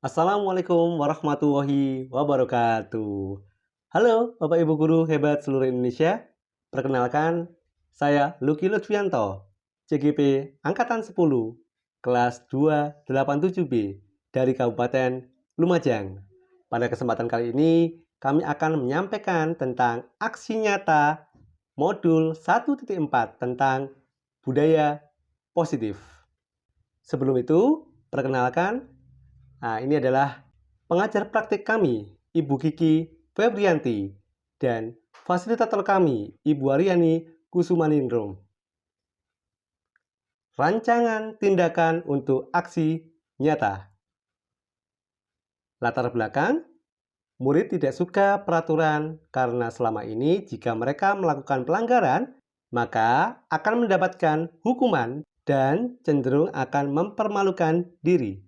Assalamualaikum warahmatullahi wabarakatuh. Halo Bapak Ibu Guru hebat seluruh Indonesia. Perkenalkan, saya Lucky Lutfianto, CGP Angkatan 10, kelas 287B dari Kabupaten Lumajang. Pada kesempatan kali ini, kami akan menyampaikan tentang aksi nyata modul 1.4 tentang budaya positif. Sebelum itu, perkenalkan, ini adalah pengajar praktik kami, Ibu Kiki Febrianti, dan fasilitator kami, Ibu Aryani Kusumaningrum. Rancangan tindakan untuk aksi nyata. Latar belakang, murid tidak suka peraturan karena selama ini jika mereka melakukan pelanggaran, maka akan mendapatkan hukuman dan cenderung akan mempermalukan diri.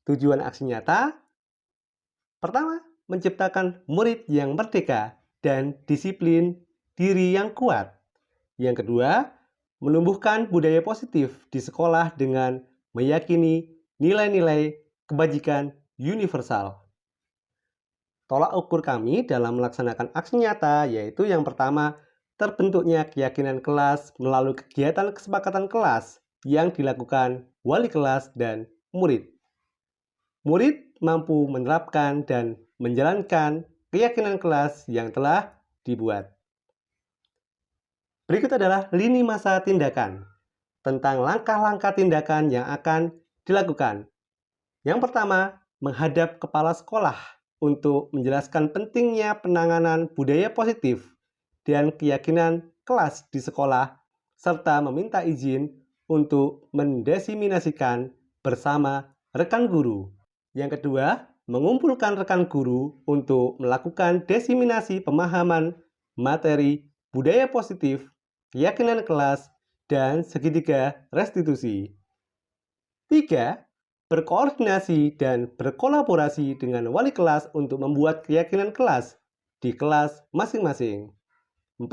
Tujuan aksi nyata, pertama, menciptakan murid yang merdeka dan disiplin diri yang kuat. Yang kedua, menumbuhkan budaya positif di sekolah dengan meyakini nilai-nilai kebajikan universal. Tolak ukur kami dalam melaksanakan aksi nyata yaitu yang pertama, terbentuknya keyakinan kelas melalui kegiatan kesepakatan kelas yang dilakukan wali kelas dan murid. Murid mampu menerapkan dan menjalankan keyakinan kelas yang telah dibuat. Berikut adalah lini masa tindakan tentang langkah-langkah tindakan yang akan dilakukan. Yang pertama, menghadap kepala sekolah untuk menjelaskan pentingnya penanganan budaya positif dan keyakinan kelas di sekolah, serta meminta izin untuk mendesiminasikan bersama rekan guru. Yang kedua, mengumpulkan rekan guru untuk melakukan desiminasi pemahaman materi budaya positif, keyakinan kelas, dan segitiga restitusi. 3. Berkoordinasi dan berkolaborasi dengan wali kelas untuk membuat keyakinan kelas di kelas masing-masing. 4.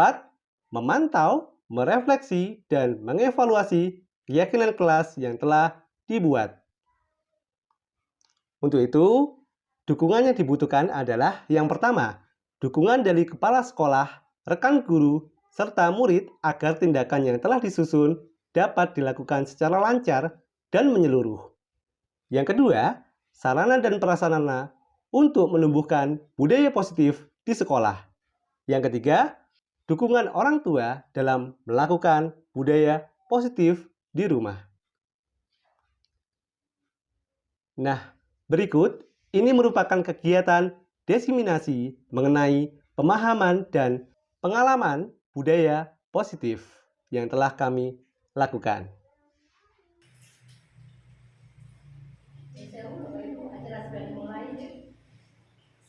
Memantau, merefleksi, dan mengevaluasi keyakinan kelas yang telah dibuat. Untuk itu, dukungan yang dibutuhkan adalah yang pertama, dukungan dari kepala sekolah, rekan guru, serta murid agar tindakan yang telah disusun dapat dilakukan secara lancar dan menyeluruh. Yang kedua, sarana dan prasarana untuk menumbuhkan budaya positif di sekolah. Yang ketiga, dukungan orang tua dalam melakukan budaya positif di rumah. Nah, berikut ini merupakan kegiatan desiminasi mengenai pemahaman dan pengalaman budaya positif yang telah kami lakukan. Acara sudah dimulai.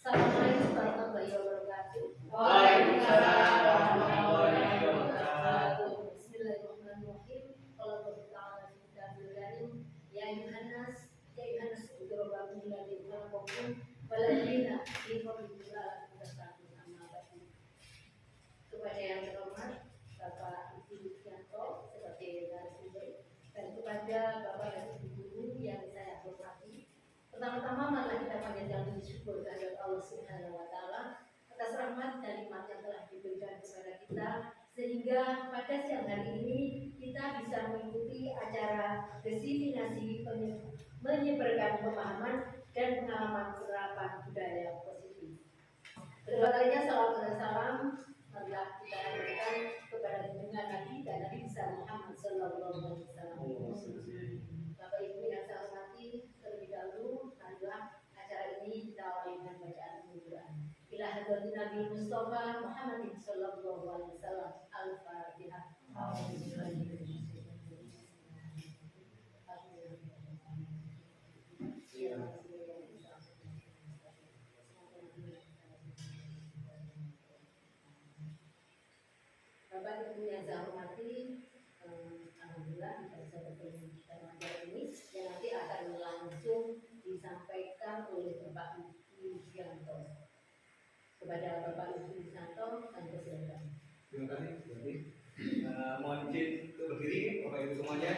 Assalamualaikum warahmatullahi wabarakatuh. Waalaikumsalam warahmatullahi wabarakatuh. Bismillahirrahmanirrahim. Qala ta'ala fi kitabul karim, ya Yohanes, udhurbakum ladzi khalaqakum waladina fi qablikum la'allakum tattaqun. Amma ba'du. Kepada yang terhormat Bapak Ibu Lutfianto sebagai narasumber dan kepada Bapak dan Ibu guru yang saya hormati. Pertama-tama marilah kita panjatkan puji syukur kehadirat Allah Subhanahu wa taala atas rahmat dan nikmat yang telah diberikan kepada kita sehingga pada siang hari ini kita bisa mengikuti acara desiminasi menyebarkan pemahaman dan pengalaman penerapan budaya positif. Kedua kalinya salam dan salam marilah kita berikan kepada junjungan Nabi dan Nabi besar Muhammad sallallahu alaihi wasallam. Bapak Ibu yang saya hormati, terlebih dahulu marilah acara ini kita awali dengan bacaan Al-Quran. Ila hadratin Nabi Mustafa Muhammad sallallahu alaihi wasallam. Al-Fatihah. Bapak Ibu yang saya hormati, alhamdulillah kita bisa bertemu dalam acara ini yang nanti akan langsung disampaikan oleh Bapak Ibu Wijanto. Kepada Bapak Ibu Wijanto, kami persilakan. Terima kasih. Mohon izin untuk berdiri, Bapak Ibu semuanya.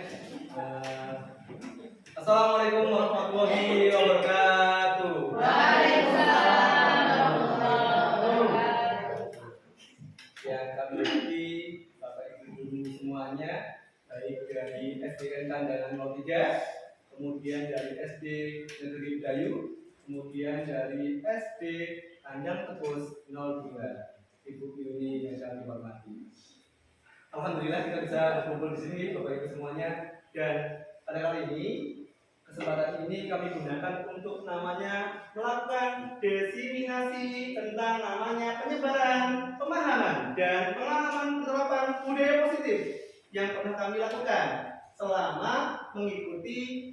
Assalamualaikum warahmatullahi wabarakatuh. Waalaikumsalam warahmatullahi wabarakatuh. Ya, kami berarti Bapak Ibu guru semuanya, baik dari SDN Kandangan 03, kemudian dari SD Negeri Dayu, kemudian dari SD Tanjung Tepus 02. Ibu Yuni yang kami hormati. Alhamdulillah kita bisa berkumpul di sini Bapak Ibu semuanya, dan pada kali ini kesempatan ini kami gunakan untuk namanya melakukan diseminasi tentang namanya penyebaran pemahaman dan pengalaman penerapan budaya positif yang pernah kami lakukan selama mengikuti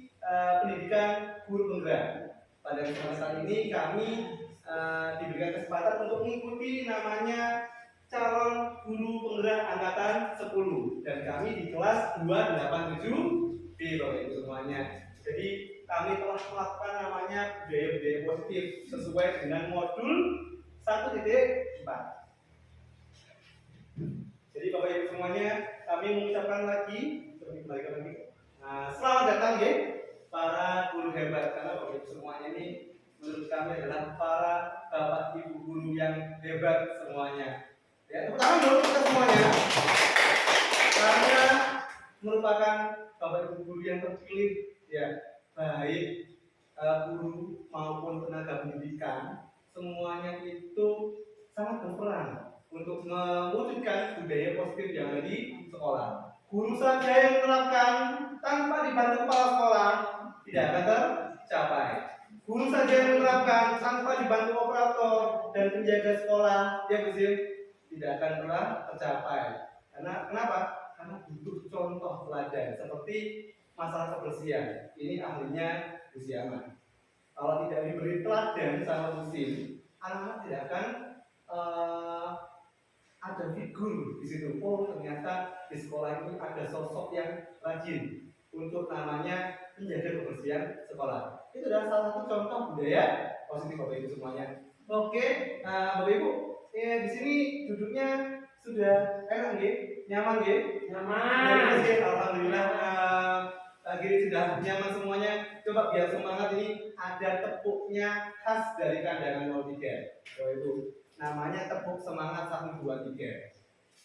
pendidikan guru penggerak. Pada kesempatan ini kami diberikan kesempatan untuk mengikuti namanya calon guru penggerak angkatan 10, dan kami di kelas 287 di Bapak Ibu semuanya. Jadi kami telah melakukan namanya budaya positif sesuai dengan modul 1.4. Jadi Bapak Ibu semuanya, kami mengucapkan lagi, selamat datang ya para guru hebat, karena Bapak Ibu semuanya ini menurut kami adalah para Bapak Ibu guru yang hebat semuanya. Ya, tepuk tangan dulu kita semuanya, karena merupakan Bapak Ibu guru yang terpilih, ya, baik guru maupun tenaga pendidikan, semuanya itu sangat berperan untuk mewujudkan budaya positif yang ada di sekolah. Guru saja yang menerapkan tanpa dibantu kepala sekolah tidak akan tercapai. Guru saja yang menerapkan tanpa dibantu operator dan penjaga sekolah, ya Bu Zil, tidak akan pernah tercapai. Karena kenapa? Karena butuh contoh teladan seperti masalah kebersihan. Ini ahlinya Bu Siaman. Kalau tidak diberi teladan sama Bu Sim, anak-anak tidak akan ada figur di situ. Oh, ternyata di sekolah ini ada sosok yang rajin untuk namanya menjaga kebersihan sekolah. Itu adalah salah satu contoh budaya positif Bapak Ibu semuanya. Oke, Bapak Ibu, di sini duduknya sudah enak nggih? Nyaman nggih? Nyaman. Alhamdulillah. Gini sudah nyaman semuanya. Coba biar semangat, ini ada tepuknya khas dari Kandangan 03. Bapak Ibu, namanya tepuk semangat 1 2 3.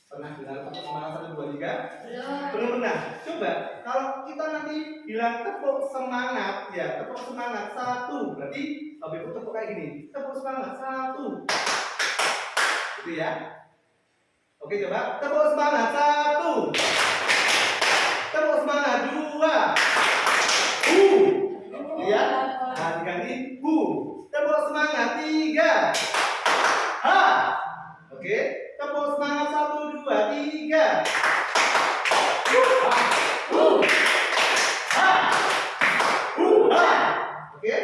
Pernah dengar tepuk semangat 1 2 3? Belum pernah. Coba kalau kita nanti bilang tepuk semangat, ya tepuk semangat 1, berarti Bapak Ibu tepuk kayak gini. Tepuk semangat 1. Gitu ya. Oke, coba tepuk semangat 1. Tepuk semangat 2. Ya. Nah, diganti tepuk semangat 3. Ha. Oke, tepuk semangat 1 2 3. Oke.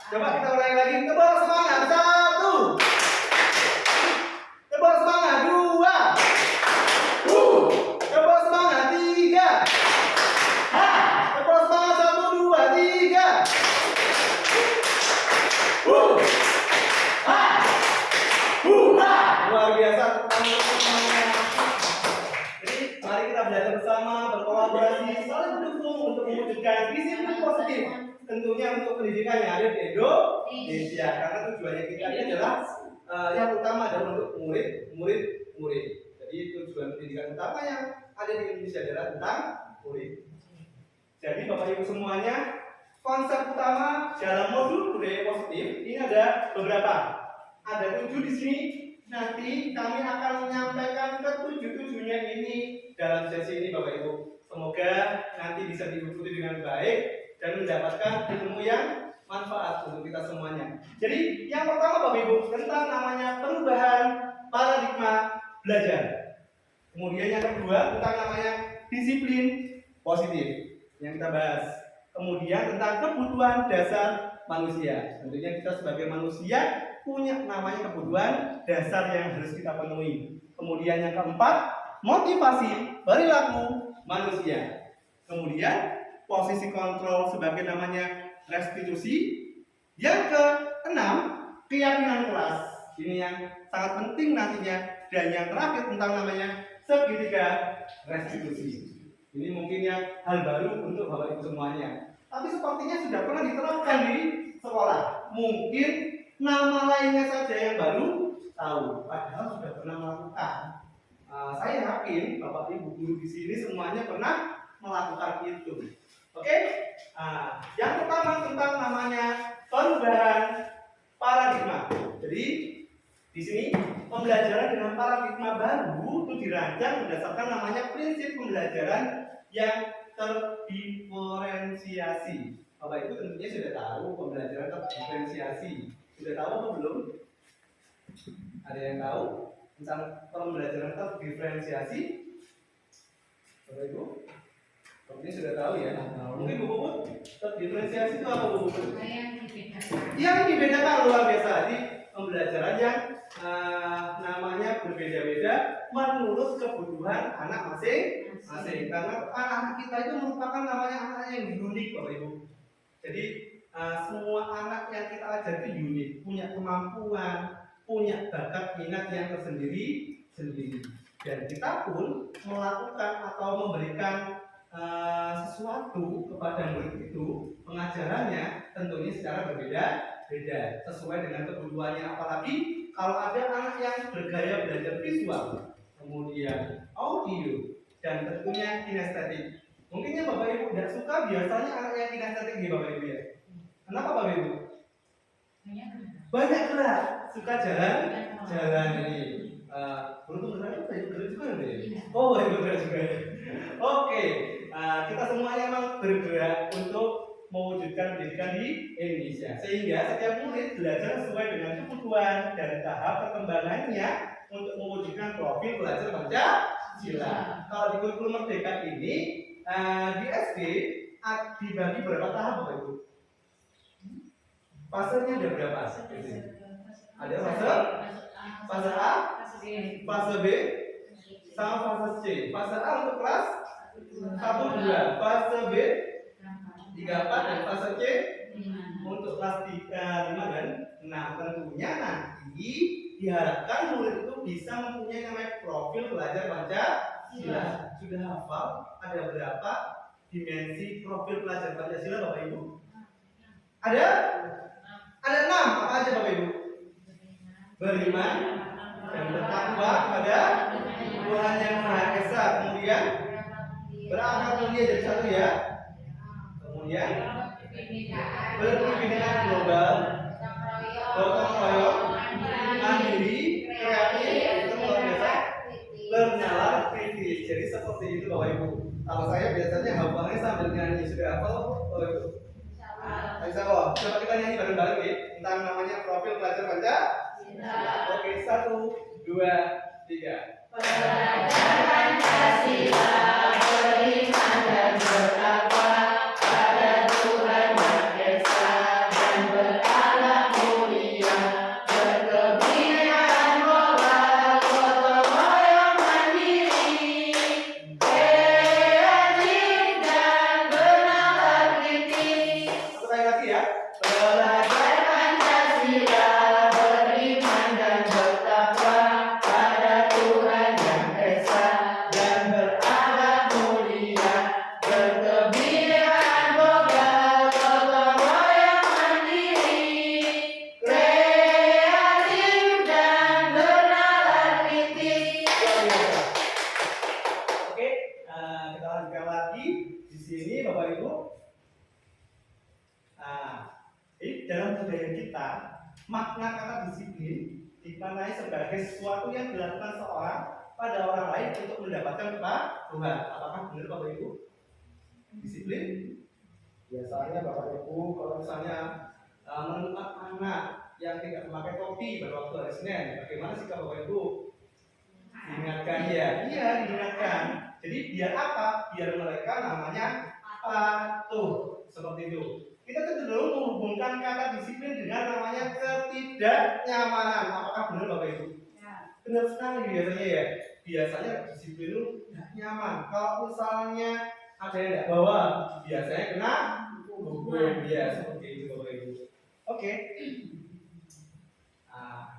Coba kita ulangi lagi. Tepuk semangat 1. Tepuk semangat 2. Tepuk semangat 3. Tepuk semangat 1 2 3. Luar biasa. Jadi mari kita belajar bersama, berkolaborasi, saling mendukung untuk mewujudkan disiplin positif. Tentunya untuk pendidikan yang ada di Indonesia. Karena tujuannya kita ini adalah yang utama adalah untuk murid. Jadi tujuan pendidikan utama yang ada di Indonesia adalah tentang murid. Jadi Bapak Ibu semuanya, konsep utama dalam modul budaya positif ini ada beberapa. Ada 7 di sini. Nanti kami akan menyampaikan ke-7-7-nya ini dalam sesi ini Bapak Ibu. Semoga nanti bisa diikuti dengan baik dan mendapatkan ilmu yang manfaat untuk kita semuanya. Jadi yang pertama Bapak Ibu tentang namanya perubahan paradigma belajar. Kemudian yang kedua tentang namanya disiplin positif yang kita bahas. Kemudian tentang kebutuhan dasar manusia. Tentunya kita sebagai manusia punya namanya kebutuhan dasar yang harus kita penuhi. Kemudian yang keempat, motivasi perilaku manusia. Kemudian posisi kontrol sebagai namanya restitusi. Yang keenam, keyakinan kelas. Ini yang sangat penting nantinya. Dan yang terakhir tentang namanya segitiga restitusi. Ini mungkin yang hal baru untuk Bapak Ibu semuanya. tapi sepertinya sudah pernah diterapkan di sekolah. Mungkin nama lainnya saja yang baru tahu, padahal sudah pernah melakukan. Saya yakin Bapak Ibu guru di sini semuanya pernah melakukan itu. Oke? Yang pertama tentang namanya perubahan paradigma. Jadi di sini pembelajaran dengan paradigma baru itu dirancang berdasarkan namanya prinsip pembelajaran yang terdiferensiasi. Bapak Ibu tentunya sudah tahu pembelajaran terdiferensiasi. Sudah tahu atau belum? Ada yang tahu tentang pembelajaran terdiferensiasi? Bapak Ibu? Mungkin sudah tahu ya. Mungkin Bu Puput, terdiferensiasi itu apa Bu Puput? Yang dibedakan luar biasa. Jadi pembelajaran yang namanya berbeda-beda menurut kebutuhan anak masing-masing. Karena anak-anak kita itu merupakan namanya anak yang unik, Bapak Ibu. Jadi semua anak yang kita ajar itu unik, punya kemampuan, punya bakat minat yang tersendiri. Dan kita pun melakukan atau memberikan sesuatu kepada murid itu, pengajarannya tentunya secara berbeda-beda sesuai dengan kebutuhannya. Apalagi kalau ada anak yang bergaya belajar visual, kemudian audio, dan tentunya kinestetik. Mungkin ya Bapak Ibu tidak suka biasanya anak yang kinestetik nih Bapak Ibu ya. Kenapa Bapak Ibu? Banyak gerak, suka jalan ini. Beruntung gerak itu gerak juga nih. Oh, gerak juga. Oke, kita semuanya memang bergerak untuk mewujudkan pendidikan di Indonesia. Sehingga setiap murid belajar sesuai dengan kebutuhan dan tahap perkembangannya untuk mewujudkan profil belajar Pancasila. Kalau di kurikulum Merdeka ini di SD dibagi berapa tahap Bapak Ibu? Fasenya ada berapa? Ada fase A, fase B, sama fase C. Fase A untuk kelas 1, 2, fase B 3, 4, dan fase C untuk kelas 3, 5, dan 6. Tentunya nanti diharapkan murid itu bisa mempunyai namanya profil belajar Pancasila. Sudah hafal ada berapa dimensi profil belajar Pancasila Bapak Ibu? Ada 6. Apa aja Bapak Ibu? Beriman dan bertakwa kepada Tuhan Yang Maha Esa. Kemudian berakal mulia jadi satu ya. Kemudian berkebinekaan global, gotong royong, mandiri, kreatif, itu luar biasa, bernalar, kritis. Jadi seperti itu Bapak Ibu. Kalau saya biasanya hafalnya sambil nyanyi. Sudah hafal Bapak Ibu? Insya Allah. Coba kita nyanyi bareng-bareng ya tentang namanya profil belajar Pancasila. Oke, 1, 2, 3. Belajar Pancasila, beriman dan bertakwa pada Tuhan Yang Esa, dan berakhlak mulia, berkebinekaan global, gotong royong mandiri, kreatif dan bernalar kritis. Satu kali lagi ya. Belajar Pancasila, beriman dan bertakwa pada Tuhan Yang Esa, dan berakhlak mulia, berkebinekaan global, gotong royong mandiri, kreatif dan bernalar kritis. Oke, kita lanjutkan lagi di sini Bapak Ibu. Dalam budaya kita, makna kata disiplin dimaknai sebagai sesuatu yang dilakukan seorang pada orang lain untuk mendapatkan kepaduan. Apakah benar Bapak Ibu? Disiplin? Biasanya Bapak Ibu kalau misalnya menemukan anak yang tidak memakai topi pada waktu hari Senin, bagaimana sikap Bapak Ibu? Diingatkan ya, iya diingatkan. Jadi biar apa? Biar mereka namanya patuh, seperti itu. Kita cenderung menghubungkan kata disiplin dengan namanya ketidaknyamanan. Apakah benar Bapak Ibu? Benar sekali biasanya ya. Biasanya disiplin itu tidak nyaman. Kalau misalnya ada yang tidak bawa, biasanya kena hukum. Ya seperti itu Bapak Ibu. Oke.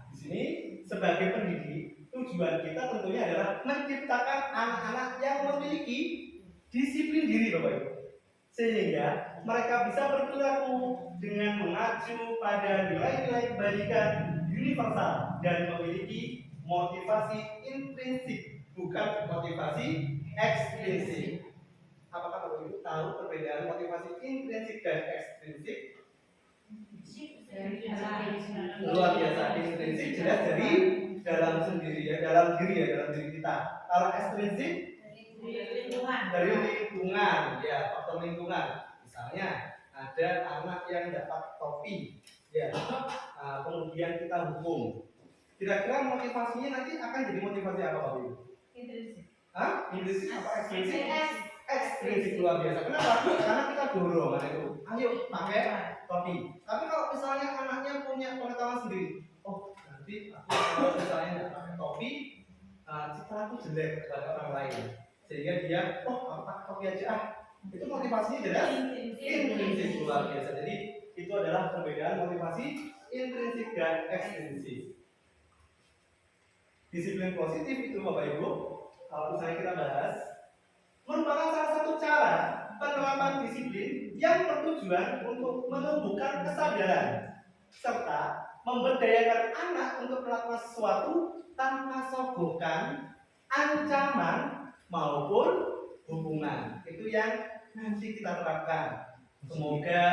Di sini sebagai pendidik, tujuan kita tentunya adalah menciptakan anak-anak yang memiliki disiplin diri Bapak Ibu. Sehingga mereka bisa berperilaku dengan mengacu pada nilai-nilai kebaikan universal dan memiliki motivasi intrinsik, bukan motivasi ekstrinsik. Apakah Bapak Ibu tahu perbedaan motivasi intrinsik dan ekstrinsik? Luar biasa. Intrinsik jelas dari dalam sendiri ya, dalam diri kita. Kalau ekstrinsik dari lingkungan, ya, faktor lingkungan. Misalnya ada anak yang dapat topi, ya, kemudian kita hukum. Kira-kira motivasinya nanti akan jadi motivasi apa, Bapak Ibu? Intrinsik apa ekstrinsik? Ekstrinsik, luar biasa. Kenapa? Karena kita dorong anak itu, ayo pakai topi. Tapi kalau misalnya anaknya punya pengetahuan sendiri, oh nanti aku kalau misalnya nggak pakai topi, citra aku jelek kepada orang lain, sehingga dia, oh aku pakai topi aja. Itu motivasinya jelas intrinsik, luar biasa. Jadi itu adalah perbedaan motivasi intrinsik dan ekstrinsik. Disiplin positif itu Bapak Ibu, kalau misalnya kita bahas, merupakan salah satu cara penerapan disiplin yang bertujuan untuk menumbuhkan kesadaran serta memberdayakan anak untuk melakukan sesuatu tanpa sogokan, ancaman maupun hukuman. Itu yang nanti kita terapkan. Semoga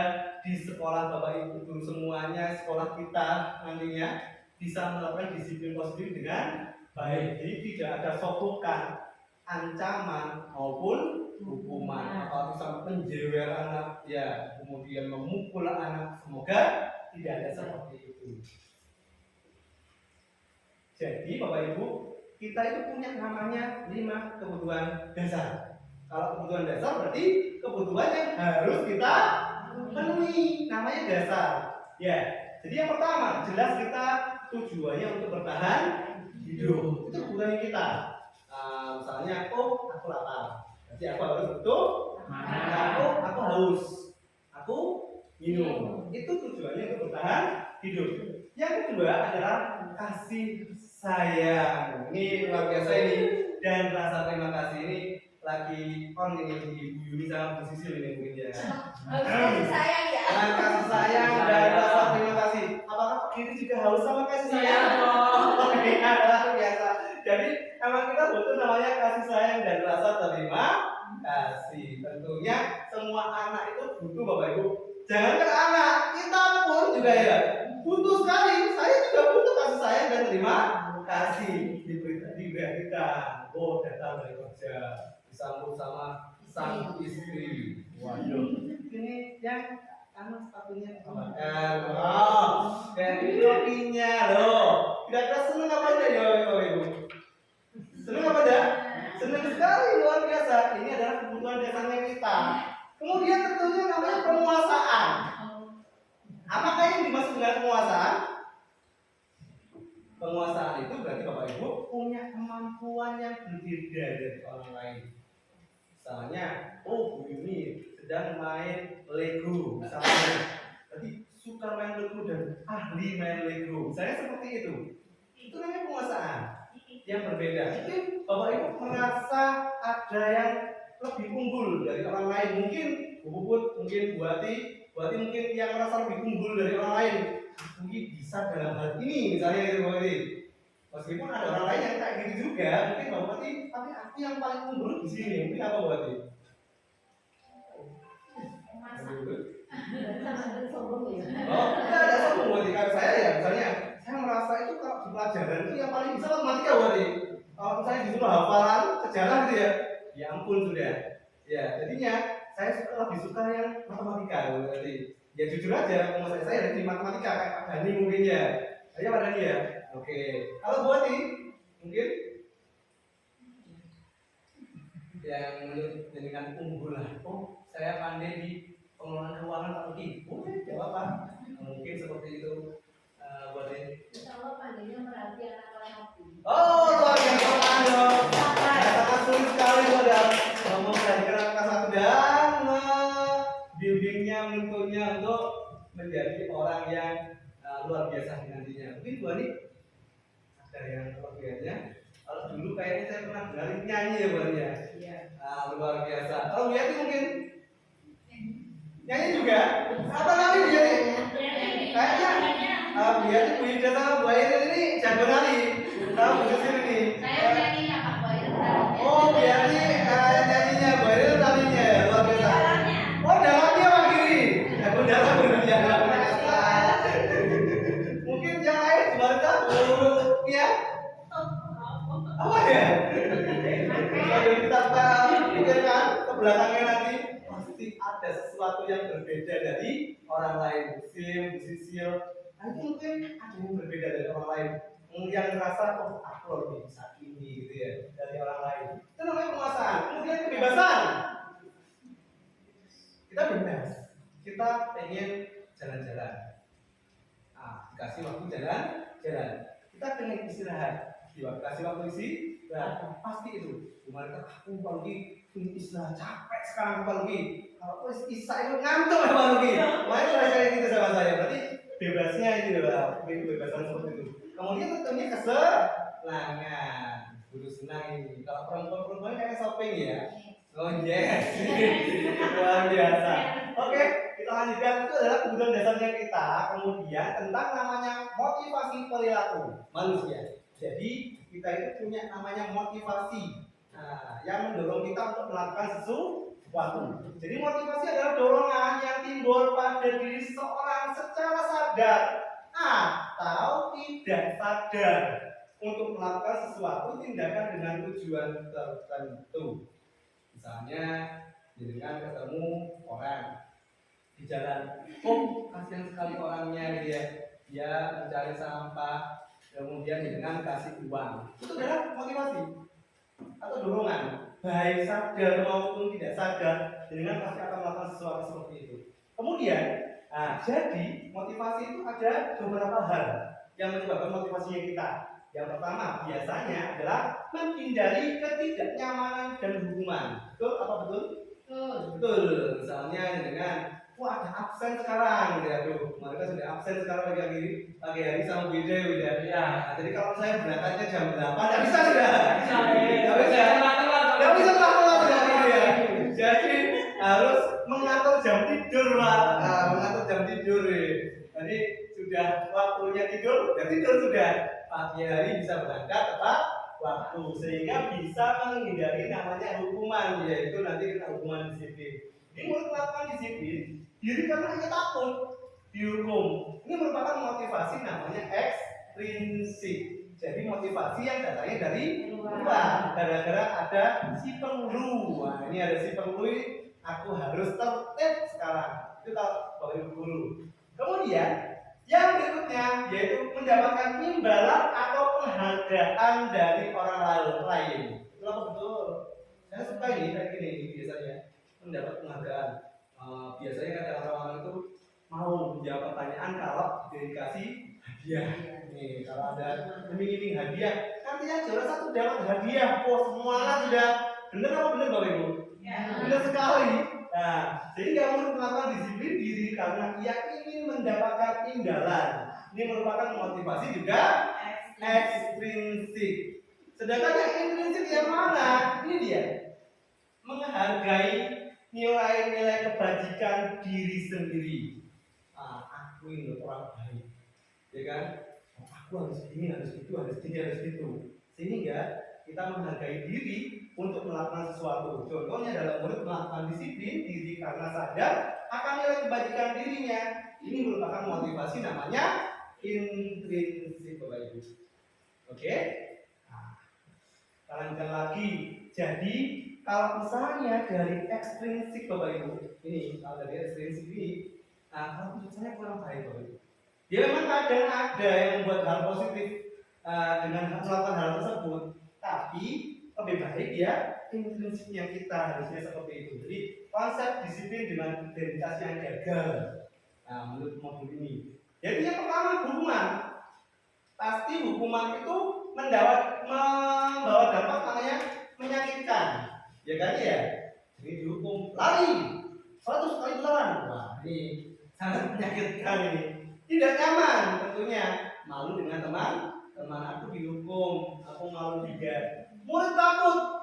di sekolah Bapak Ibu guru semuanya, sekolah kita nantinya bisa melakukan disiplin positif dengan baik. Jadi tidak ada sogokan, ancaman maupun hukuman, atau bisa menjewer anak, ya, kemudian memukul anak. Semoga tidak ada seperti itu. Jadi Bapak Ibu, kita itu punya namanya 5 kebutuhan dasar. Kalau kebutuhan dasar berarti kebutuhan yang harus kita penuhi, namanya dasar. Ya, jadi yang pertama jelas kita tujuannya untuk bertahan hidup. Itu kebutuhan kita. Misalnya, oh aku lapar, jadi aku harus butuh, aku haus, aku minum. Itu tujuannya untuk bertahan hidup. Yang kedua adalah kasih sayang. Ini luar biasa ini, dan rasa terima kasih ini lagi on ini di Ibu Yuni sama Bu Sisil ini mungkin ya. Kasih sayang ya. Kasih sayang dan rasa terima kasih. Apakah ini juga haus sama kasih sayang? Iya, luar biasa. Jadi emang kita butuh namanya kasih sayang dan rasa terima kasih. Tentunya semua anak itu butuh Bapak Ibu. Jangankan anak, kita pun juga ya butuh sekali. Saya juga butuh kasih sayang dan terima kasih. Diberikan. Oh, datang dari kerja, disambut sama sang istri. Waduh, ini yang anak sepatunya makan. Oh, dan ini topinya loh. Kira-kira seneng apa aja ya Bapak Ibu? Seneng apa aja? Seneng sekali, luar biasa. Ini adalah kebutuhan dasarnya kita. Kemudian tentunya namanya penguasaan. Apakah yang dimaksud dengan penguasaan? Penguasaan itu berarti Bapak Ibu punya kemampuan yang berbeda dari orang lain. Misalnya, oh Bu Yuni sedang main Lego, misalnya, berarti suka main Lego dan ahli main Lego. Saya seperti itu. Itu namanya penguasaan yang berbeda. Mungkin Bapak Ibu merasa ada yang lebih unggul dari orang lain. Mungkin Bu Puput, mungkin Bu Ati mungkin yang merasa lebih unggul dari orang lain. Mungkin bisa dalam hal ini, misalnya itu Bapak Ati. Meskipun ada orang lain yang kayak gitu juga, mungkin Bapak Ati, tapi aku yang paling unggul di sini. Mungkin apa Bapak Ati? Oh, tidak ada sombong Bapak Ati. Kayak saya ya, misalnya saya merasa itu kalau di pelajaran itu yang paling bisa matematika Bapak Ati. Kalau misalnya disuruh hafalan sejarah gitu ya, ya ampun sudah. Ya, jadinya saya lebih suka yang matematika Bapak Ati. Ya jujur aja, pengusaha saya dari matematika kayak Pak Dhani mungkin ya. Saya Pak Dhani ya. Oke. Kalau Bu Ati mungkin yang menjadikan unggul lah. Oh, saya pandai di pengelolaan keuangan Pak Udi. Boleh, jawab apa? Mungkin seperti itu. Bu Ati. Kalau pandainya merhati anak-anak hati. Oh, luar biasa Pak dong. Sangat sulit sekali modal memperhatikan anak satu dan bimbingnya, menuntunnya untuk menjadi orang yang luar biasa nantinya. Mungkin Bu Ani ada yang kelebihannya. Kalau dulu kayaknya saya pernah dengar nyanyi ya Bu Ani ya. Luar biasa. Kalau Bu Yati mungkin Nyanyi juga? Apa nari dia nih? Kayaknya dia tuh Bu Ida sama Bu Airin ini jago nari. Tahu Bu Sisir ini? Saya nyanyinya Pak Boy. Oh, berarti nyanyinya Bu Airin narinya ya, luar biasa. Oh, dalamnya Pak Giri. Jago dalam berarti luar biasa. Mungkin yang lain gimana tahu? Ya? Apa ya? Kalau kita pikirkan ke belakangnya nanti pasti ada sesuatu yang berbeda dari orang lain. Musim, nah, itu mungkin ada yang berbeda dari orang lain. Yang ngerasa oh aku lebih bisa ini gitu ya dari orang lain. Itu namanya penguasaan. Kemudian kebebasan. Kita bebas. Kita pengen jalan-jalan. Dikasih waktu jalan. Kita pengen istirahat. Dikasih waktu istirahat. Pasti itu. Kemarin aku pagi istirahat capek sekarang pagi. Kalau isa itu ngantuk ya pagi. Makanya saya kayak gitu sama saya. Berarti bebasnya itu lah. Kebebasan seperti itu. Kemudian tentunya kesenangan. Guru senang ini. Kalau perempuan kayak shopping ya. Oh yes. Luar biasa. Oke, kita lanjutkan. Itu adalah kebutuhan dasarnya kita. Kemudian tentang namanya motivasi perilaku manusia. Jadi kita itu punya namanya motivasi. Nah, yang mendorong kita untuk melakukan sesuatu. Jadi motivasi adalah dorongan yang timbul pada diri seseorang secara sadar atau tidak sadar untuk melakukan sesuatu tindakan dengan tujuan tertentu. Misalnya dengan ketemu orang di jalan, oh kasihan sekali orangnya gitu ya, dia mencari sampah, kemudian dengan kasih uang, itu adalah motivasi atau dorongan, baik sadar maupun tidak sadar, dengan pasti akan melakukan sesuatu seperti itu. Kemudian, jadi motivasi itu ada beberapa hal yang menyebabkan motivasinya kita. Yang pertama biasanya adalah menghindari ketidaknyamanan dan hukuman. Betul apa betul? Betul. Misalnya dengan wah ada absen sekarang gitu ya, tuh mereka sudah absen sekarang pagi hari sama beda. Ya. Jadi kalau saya berangkatnya jam 8 nggak bisa sudah. Nggak bisa telat gitu ya. Jadi harus mengatur jam tidur Pak. Mengatur jam tidur. Jadi sudah waktunya tidur, ya tidur sudah. Pagi hari bisa berangkat tepat waktu sehingga bisa menghindari namanya hukuman, yaitu nanti kena hukuman disiplin. Ini merupakan disiplin diri karena hanya takut dihukum. Ini merupakan motivasi namanya ekstrinsik. Jadi motivasi yang datangnya dari luar, gara-gara ada si perlu. Nah, ini ada si perlu, aku harus tertib sekarang. Itu kalau Bapak Ibu guru. Kemudian yang berikutnya yaitu mendapatkan imbalan atau penghargaan dari orang lain. Itu apa betul? Saya suka ini kayak gini biasanya mendapat penghargaan. Biasanya kan orang-orang itu mau menjawab pertanyaan kalau dikasih hadiah. Nih kalau ada iming-iming hadiah, artinya juara satu dapat hadiah. Oh semuanya sudah benar apa benar Bapak Ibu? Ya. Benar sekali. Nah, sehingga menurut melakukan disiplin diri karena ia ingin mendapatkan imbalan. Ini merupakan motivasi juga ekstrinsik. Sedangkan yang intrinsik yang mana? Ini dia. Menghargai nilai-nilai kebajikan diri sendiri. Aku ini orang baik. Ya kan? Aku harus ini, harus itu, harus ini, harus itu. Sehingga kita menghargai diri untuk melakukan sesuatu. Contohnya dalam murid melakukan disiplin diri karena sadar akan nilai kebajikan dirinya. Ini merupakan motivasi namanya intrinsik Bapak Ibu. Oke? Kita lanjutkan lagi. Jadi kalau misalnya dari ekstrinsik Bapak Ibu, ini kalau dari ekstrinsik ini, kalau menurut saya kurang baik Bapak Ibu. Dia memang kadang ada yang membuat hal positif dengan melakukan hal tersebut, tapi lebih baik ya intrinsiknya kita harusnya seperti itu. Jadi konsep disiplin dengan identitas yang gagal. Menurut modul ini. Jadi yang pertama hukuman. Pasti hukuman itu membawa dampak namanya menyakitkan. Ya kan ya? Jadi dihukum lari 100 kali jalan. Wah ini sangat menyakitkan ini. Tidak nyaman tentunya. Malu dengan teman aku dihukum, aku malu juga. Murid takut,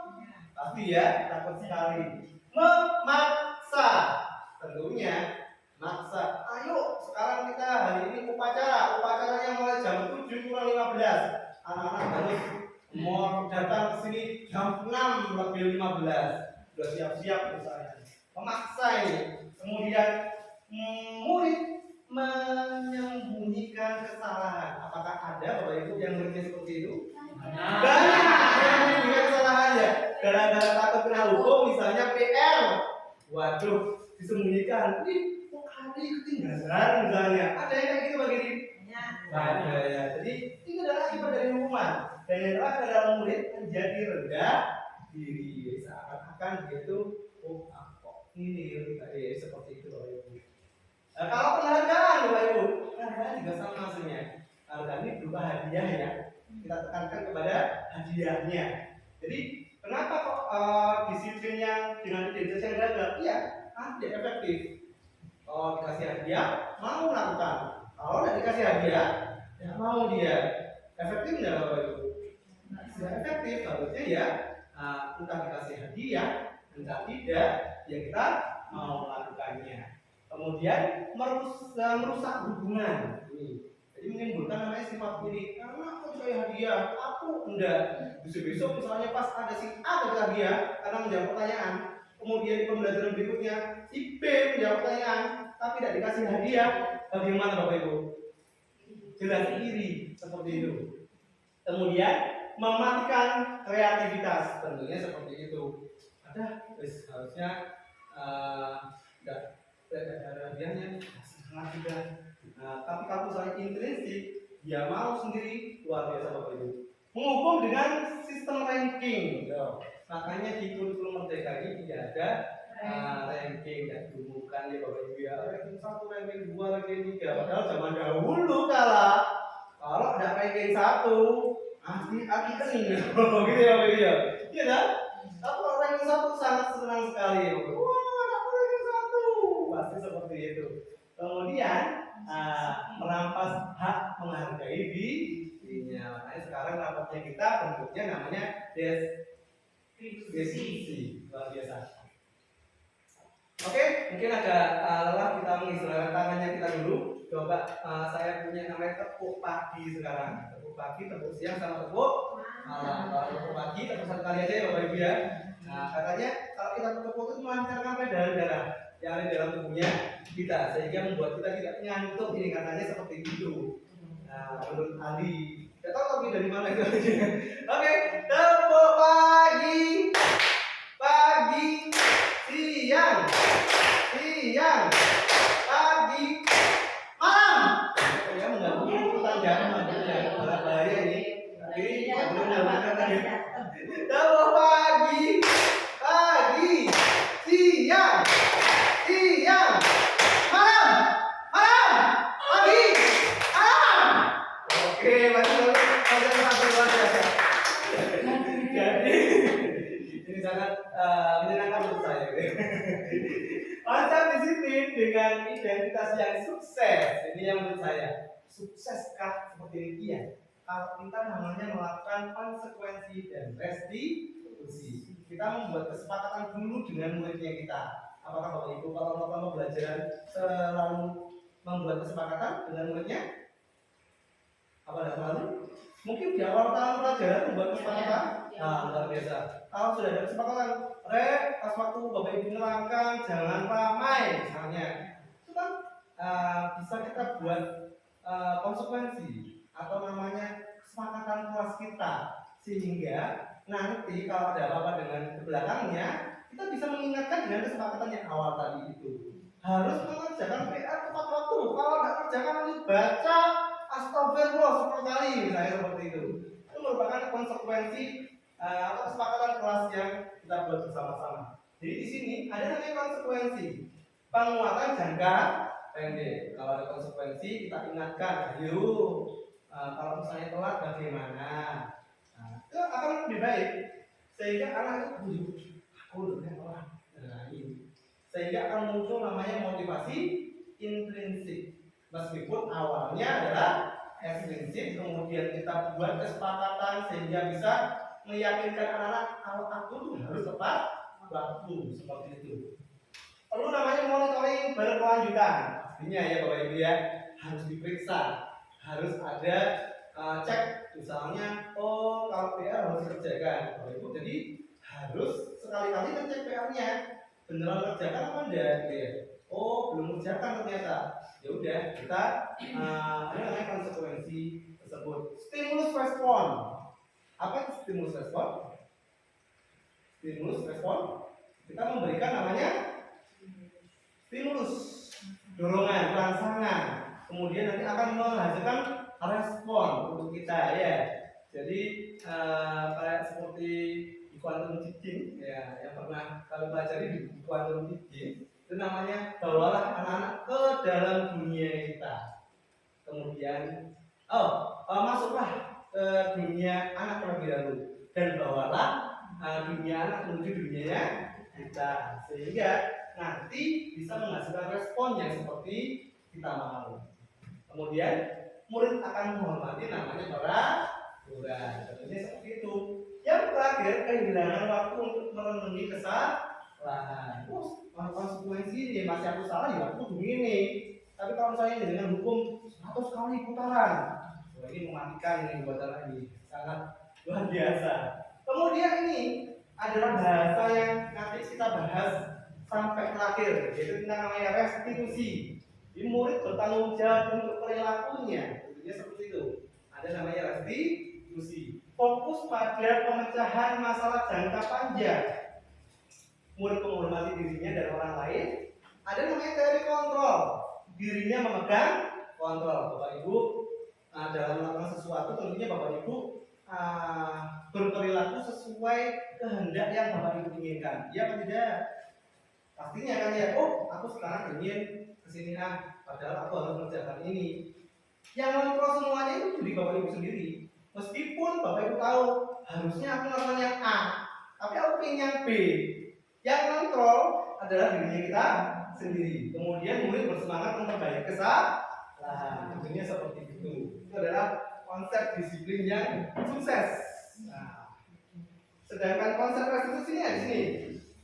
pasti ya takut sekali. Memaksa, tentunya maksa. Ayo sekarang kita hari ini upacaranya mulai jam 7 kurang 15. Anak-anak harus mau datang ke sini jam 6 lebih 15. Sudah siap-siap misalnya. Memaksa ini. Kemudian murid menyembunyikan kesalahan. Apakah ada Bapak Ibu yang muridnya seperti itu? Banyak yang menyembunyikan kesalahannya. Gara-gara takut kena hukum, misalnya PR. Waduh, disembunyikan. Ini kok hari ketinggalan misalnya. Ada yang kayak gitu Pak Giri? Ada ya. Jadi itu adalah akibat dari hukuman. Dan yang terakhir adalah murid menjadi rendah diri. Seakan-akan dia itu ini seperti itu Bapak Ibu. Nah, kalau penghargaan Bapak Ibu, penghargaan juga sama maksudnya. Penghargaan ini berupa hadiah ya. Kita tekankan kepada hadiahnya. Jadi kenapa kok disiplin yang dengan identitas yang gagal? Iya, tidak efektif. Kalau dikasih hadiah, mau melakukan. Kalau tidak dikasih hadiah, tidak mau dia. Efektif tidak Bapak Ibu? Tidak efektif. Harusnya ya, entah dikasih hadiah, entah tidak, ya kita mau melakukannya. Kemudian merusak hubungan. Jadi menimbulkan namanya sifat iri. Karena aku dikasih hadiah, aku enggak. Besok misalnya pas ada si A dapat hadiah karena menjawab pertanyaan. Kemudian di pembelajaran berikutnya si B menjawab pertanyaan, tapi tidak dikasih hadiah. Bagaimana Bapak Ibu? Jelas iri seperti itu. Kemudian mematikan kreativitas, tentunya seperti itu. Harusnya enggak ada hadiahnya, sangat tidak. Tapi kalau misalnya intrinsik, dia mau sendiri, luar biasa Bapak Ibu. Menghukum dengan sistem ranking. Makanya di kurikulum Merdeka ini tidak ada ranking, dan diumumkan ya Bapak Ibu ya. Ranking 1, ranking 2, ranking 3. Padahal zaman dahulu kalau ada ranking 1, aki kening. Gitu ya Bapak Ibu ya. Iya kan? Kalau ranking 1 sangat senang sekali. Wah, dapat ranking 1. Pasti seperti itu. Kemudian merampas hak menghargai dirinya. Makanya sekarang rapotnya kita bentuknya namanya deskripsi. Luar biasa. Oke, mungkin agak lelah kita mengistirahatkan tangannya kita dulu. Coba saya punya namanya tepuk pagi sekarang. Tepuk pagi, tepuk siang sama tepuk malam. Kalau tepuk pagi tepuk satu kali aja ya Bapak Ibu ya. Nah, katanya kalau kita tepuk itu melancarkan peredaran darah yang ada di dalam tubuhnya kita, sehingga membuat kita tidak ngantuk. Ini katanya seperti itu. Nah, menurut Ali, tidak tahu tapi dari mana itu. Oke, tepuk pagi, siang, pagi, malam. Ya mengganggu urutan jam maksudnya. Bahaya ini. Tapi belum melakukan tadi. Tepuk pagi, siang, malam, pagi, malam. Oke, masih satu luar biasa. Jadi ini sangat menyenangkan menurut saya. Konsep disiplin dengan identitas yang sukses. Ini yang menurut saya. Sukseskah seperti ini? Iya. Kalau kita namanya melakukan konsekuensi dan restitusi. Kita membuat kesepakatan dulu dengan muridnya kita. Apakah Bapak Ibu kalau melakukan pembelajaran selalu membuat kesepakatan dengan muridnya? Apa tidak selalu? Mungkin di awal tahun pelajaran membuat kesepakatan. Nah, luar biasa. Kalau sudah ada kesepakatan, pas waktu Bapak Ibu nerangkan jangan ramai misalnya, itu kan bisa kita buat konsekuensi atau namanya kesepakatan kelas kita, sehingga nanti kalau ada apa-apa dengan belakangnya kita bisa mengingatkan dengan kesepakatan yang awal tadi itu. Harus mengerjakan PR tepat waktu. Kalau tidak kerjakan baca astagfirullah 10 kali misalnya seperti itu. Itu merupakan konsekuensi atau kesepakatan kelas yang kita buat bersama-sama. Jadi di sini ada namanya konsekuensi penguatan jangka pendek. Kalau ada konsekuensi kita ingatkan, ayo kalau misalnya telat bagaimana. Itu akan lebih baik sehingga anak itu aku udah orang. Sehingga akan muncul namanya motivasi intrinsik. Meskipun awalnya adalah ekstrinsik, kemudian kita buat kesepakatan sehingga bisa meyakinkan anak-anak kalau aku tuh harus tepat waktu seperti itu. perlu namanya monitoring berkelanjutan. Pastinya ya Bapak Ibu ya, harus diperiksa, harus ada cek, misalnya kalau PR harus dikerjakan Bapak Ibu, jadi harus sekali-kali ngecek PR-nya beneran kerjakan apa enggak gitu ya. Belum kerjakan ternyata, ya udah kita ada namanya konsekuensi tersebut. Stimulus respon. Apa itu stimulus respon? Stimulus respon, kita memberikan namanya stimulus, dorongan, rangsangan, kemudian nanti akan menghasilkan respon untuk kita ya. Jadi kayak seperti di quantum teaching ya, yang pernah kalian pelajari di quantum teaching, itu namanya bawalah anak-anak ke dalam dunia kita, kemudian masuklah ke dunia anak terlebih dahulu dan bawalah dunia anak menuju dunianya kita, sehingga nanti bisa menghasilkan respon yang seperti kita mau. Kemudian murid akan menghormati namanya peraturan, tentunya seperti itu. Yang terakhir, kehilangan waktu untuk merenungi kesalahan. Konsekuensi ya, masih aku salah ya aku begini. Tapi kalau misalnya dengan hukum 100 kali putaran, ini mematikan, ini buatan ini sangat luar biasa. Kemudian ini adalah bahasa yang nanti kita bahas sampai terakhir, yaitu tentang namanya restitusi. Di murid bertanggung jawab untuk perilakunya, tentunya seperti itu. Ada namanya restitusi. Fokus pada pemecahan masalah jangka panjang. Murid menghormati dirinya dan orang lain. Ada namanya teori kontrol. Dirinya memegang kontrol. Bapak Ibu dalam melakukan sesuatu, tentunya Bapak Ibu berperilaku sesuai kehendak yang Bapak Ibu inginkan. Iya atau tidak? Pastinya kan ya. Aku sekarang ingin kesini padahal aku harus mengerjakan ini. Yang mengontrol semuanya itu diri Bapak Ibu sendiri. Meskipun Bapak Ibu tahu harusnya aku melakukan yang A, tapi aku ingin yang B. Yang mengontrol adalah dirinya kita sendiri. Kemudian murid bersemangat memperbaiki kesalahan. Tentunya seperti itu. Itu adalah konsep disiplin yang sukses. Sedangkan konsep restitusinya di sini.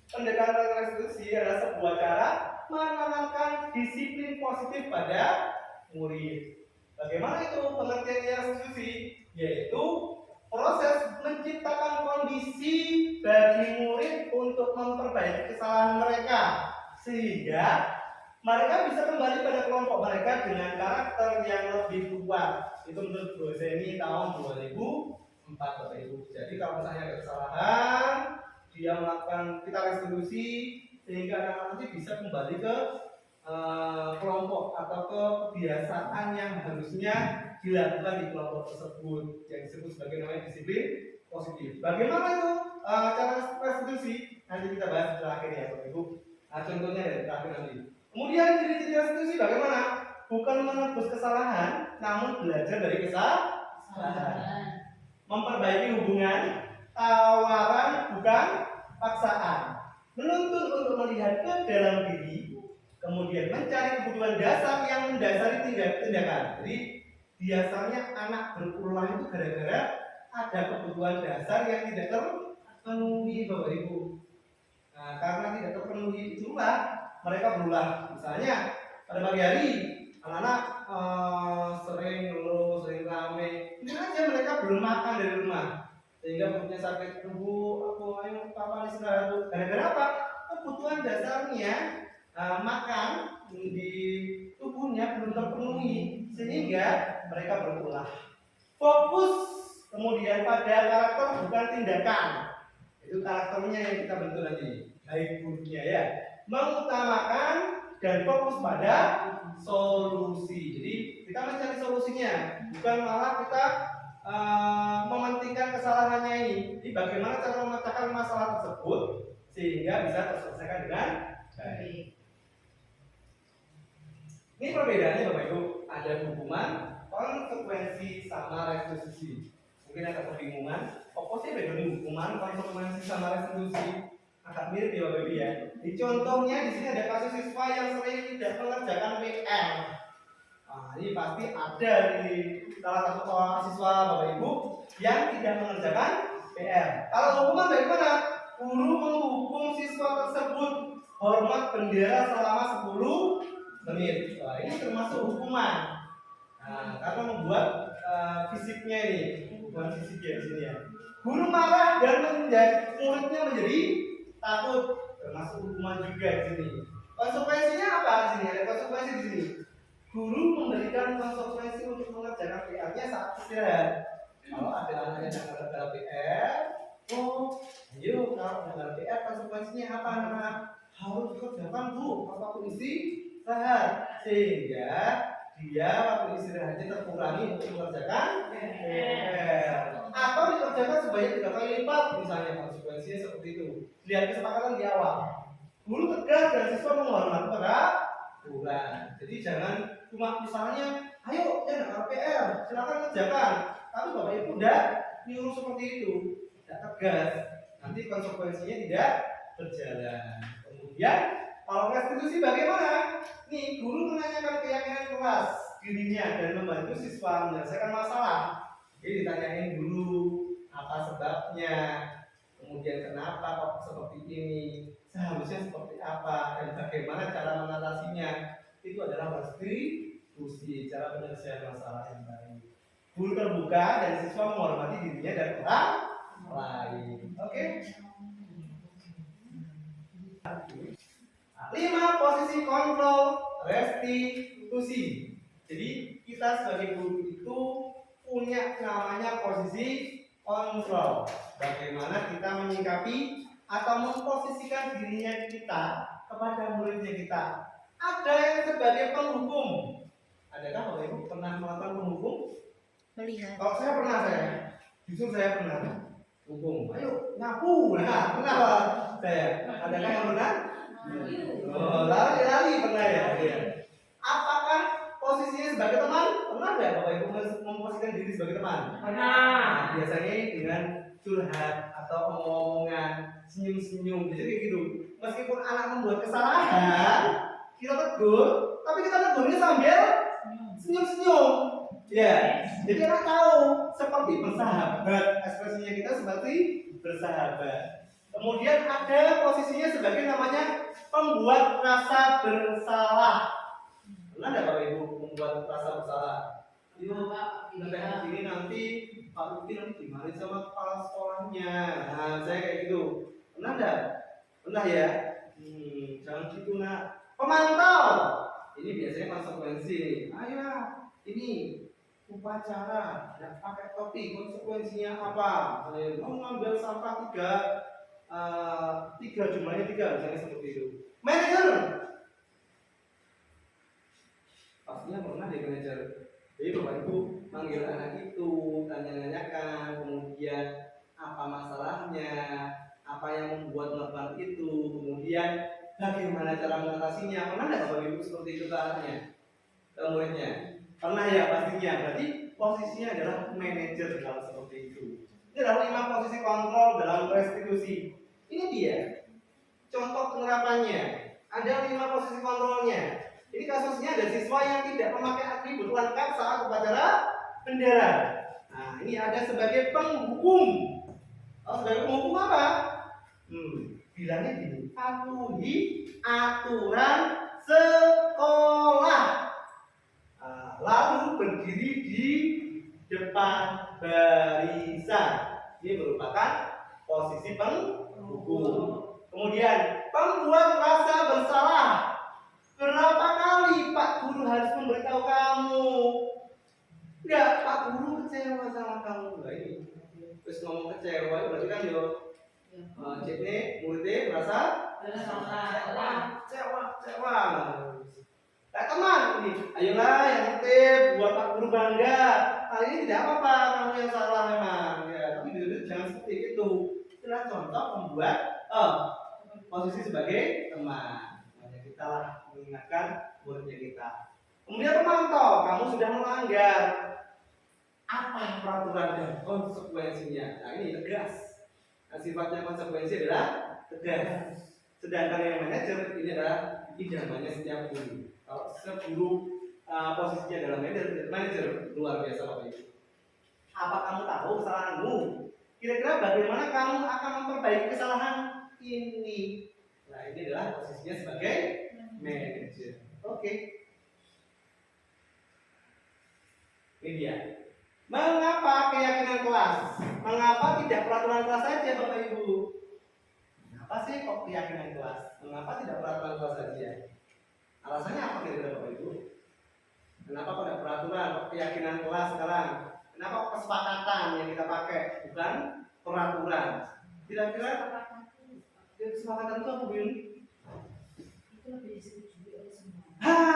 Pendekatan restitusi adalah sebuah cara menanamkan disiplin positif pada murid. Bagaimana itu pengertiannya restitusi? Yaitu proses menciptakan kondisi bagi murid untuk memperbaiki kesalahan mereka, sehingga mereka bisa kembali pada kelompok mereka dengan karakter yang lebih kuat. Itu menurut Boseni tahun 2004 Bapak Ibu. Jadi kalau misalnya ada kesalahan, dia melakukan kita restitusi sehingga anak-anak nanti bisa kembali ke kelompok atau ke kebiasaan yang harusnya dilakukan di kelompok tersebut, yang disebut sebagai namanya disiplin positif. Bagaimana itu cara restitusi? Nanti kita bahas di terakhir ya Bapak Ibu. Contohnya dari terakhir nanti. Kemudian ciri-ciri restitusi bagaimana? Bukan menebus kesalahan, namun belajar dari kesalahan. Memperbaiki hubungan, tawaran bukan paksaan. Menuntut untuk melihat ke dalam diri, kemudian mencari kebutuhan dasar yang mendasari tindakan. Jadi biasanya anak berulah itu gara-gara ada kebutuhan dasar yang tidak terpenuhi Bapak Ibu. Karena tidak terpenuhi itulah mereka berulah. Misalnya pada pagi hari anak-anak sering ngeluh, sering rame. Ini aja mereka belum makan dari rumah, sehingga perutnya sakit. Aku ayo papa istirahat. Gara-gara apa? Kebutuhan dasarnya makan di tubuhnya belum terpenuhi, sehingga mereka berulah. Fokus kemudian pada karakter bukan tindakan. Itu karakternya yang kita bentuk nanti, baik buruknya ya. Mengutamakan dan fokus pada solusi. Jadi kita mencari solusinya, bukan malah kita mementingkan kesalahannya ini. Jadi bagaimana cara memecahkan masalah tersebut sehingga bisa terselesaikan dengan baik. Ini perbedaannya Bapak Ibu, ada hukuman, konsekuensi sama restitusi. Mungkin ada kebingungan, apa sih bedanya hukuman, konsekuensi sama restitusi? Agak mirip ya Bapak Ibu ya. Di contohnya di sini ada kasus siswa yang sering tidak mengerjakan PR. Ini pasti ada di salah satu siswa Bapak Ibu yang tidak mengerjakan PR. Kalau hukuman bagaimana? Guru menghukum siswa tersebut hormat bendera selama 10 menit. Wah, ini termasuk hukuman. Nah, karena membuat fisiknya ini, bukan fisiknya di sini ya. Guru marah dan muridnya menjadi takut, termasuk hukuman juga di sini. Konsekuensinya apa di sini? Ada konsekuensi di sini. Guru memberikan konsekuensi untuk mengerjakan PR-nya saat istirahat. Kalau ada anaknya yang mengerjakan PR, oh, ayo kalau mengerjakan PR konsekuensinya apa anak? Harus dikerjakan bu, waktu istirahat, sehingga dia waktu istirahatnya terkurangi untuk mengerjakan PR. Atau dikerjakan sebanyak 3 kali lipat, misalnya konsekuensinya seperti itu. Lihat kesepakatan di awal. Guru tegas dan siswa menghormati peraturan. Jadi jangan cuma misalnya, ayo jangan PR, silakan kerjakan. Tapi bapak ibu udah nyuruh seperti itu, tidak tegas. Nanti konsekuensinya tidak berjalan. Kemudian kalau restitusi bagaimana? Nih guru menanyakan keyakinan kelas dirinya dan membantu siswa menyelesaikan masalah. Jadi ditanyain dulu apa sebabnya, kemudian kenapa kok seperti ini, seharusnya seperti apa, dan bagaimana cara mengatasinya. Itu adalah restitusi, cara penyelesaian masalah yang baik. Guru terbuka dan siswa menghormati dirinya dan orang lain. Oke? 5 posisi kontrol restitusi. Jadi kita sebagai guru itu punya namanya posisi kontrol. Bagaimana kita menyikapi atau memposisikan dirinya kita kepada muridnya kita. Ada yang sebagai penghukum. Adakah Bapak Ibu pernah melakukan penghukum? Melihat. Kalau saya pernah, justru saya pernah hukum. Ayo nyapu, nah pernah saya. Adakah yang pernah? Oh, lari pernah ya? Iya. Apakah posisinya sebagai teman? Pernah nggak Bapak Ibu memposisikan diri sebagai teman? Pernah. Nah, biasanya dengan curhat atau omong-omongan, senyum-senyum, jadi kayak gitu. Meskipun anak membuat kesalahan, kita tegur, tapi kita tegurnya sambil senyum-senyum. Ya, jadi anak tahu seperti bersahabat, ekspresinya kita seperti bersahabat. Kemudian ada posisinya sebagai namanya pembuat rasa bersalah. Pernah nggak Bapak Ibu membuat rasa bersalah? Yuk, sampai sini nanti Pak Lutfi nanti dimarahin sama kepala sekolahnya. Nah, saya kayak gitu. Pernah nggak? Pernah ya? Jangan gitu nak. Pemantau. Ini biasanya konsekuensi. Ayo, ini upacara, ya, pakai topi, konsekuensinya apa? Mau ngambil sampah tiga jumlahnya 3, misalnya seperti itu. Manajer, pastinya pernah deh manajer. Jadi Bapak Ibu manggil anak itu, tanya-tanyakan, kemudian apa masalahnya, apa yang membuat melakukan itu, kemudian bagaimana cara mengatasinya. Pernah nggak Bapak Ibu seperti itu ke anaknya, ke muridnya? Pernah ya pastinya. Berarti posisinya adalah manajer kalau seperti itu. Ini adalah 5 posisi kontrol dalam restitusi. Ini dia contoh penerapannya. Ada 5 posisi kontrolnya. Ini kasusnya ada siswa yang tidak memakai atribut lengkap saat upacara bendera. Nah, ini ada sebagai penghukum. Kalau sebagai penghukum apa? Bilangnya gini, patuhi aturan sekolah. Lalu berdiri di depan barisan. Ini merupakan posisi penghukum. Kemudian pembuat rasa bersalah. Berapa kali Pak Guru harus memberitahu kamu? Enggak, Pak Guru kecewa sama kamu. Nah, ini terus ngomong kecewa, berarti kan yo jadi muridnya merasa kecewa. Nah, teman ini, ayolah yang tertib buat Pak Guru bangga. Kali ini tidak apa-apa, kamu yang salah memang. Ya, tapi jangan seperti itu. Itulah contoh membuat posisi sebagai teman. Kita lah mengingatkan muridnya kita. Kemudian pemantau, kamu sudah melanggar apa peraturan dan konsekuensinya. Nah, ini tegas. Nah, sifatnya konsekuensi adalah tegas. Sedangkan yang manajer ini adalah idamannya setiap guru. Kalau setiap guru posisinya adalah manajer luar biasa Bapak Ibu. Apa kamu tahu kesalahanmu? Kira-kira bagaimana kamu akan memperbaiki kesalahan ini? Nah, ini adalah posisinya sebagai manajer. Oke. Ini dia. Mengapa keyakinan kelas? Mengapa tidak peraturan kelas saja, Bapak Ibu? Kenapa sih kok keyakinan kelas? Mengapa tidak peraturan kelas saja? Alasannya apa kira-kira Bapak Ibu? Kenapa kok tidak peraturan, kok keyakinan kelas sekarang? Kenapa kok kesepakatan yang kita pakai, bukan peraturan? Kira-kira kesepakatan itu apa, Bu Yuni? Itu lebih disetujui oleh semua.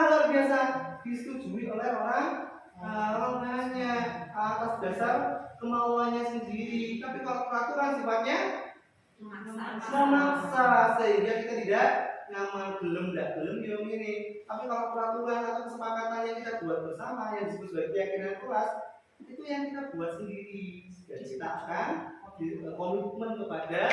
Luar biasa, disetujui oleh orang banyak atas dasar kemauannya sendiri. Tapi kalau peraturan sifatnya memaksa, sehingga kita tidak nyaman, belum ini. Tapi kalau peraturan atau kesepakatan yang kita buat bersama yang disebut sebagai keyakinan kelas, itu yang kita buat sendiri. Jadi kita akan komitmen kepada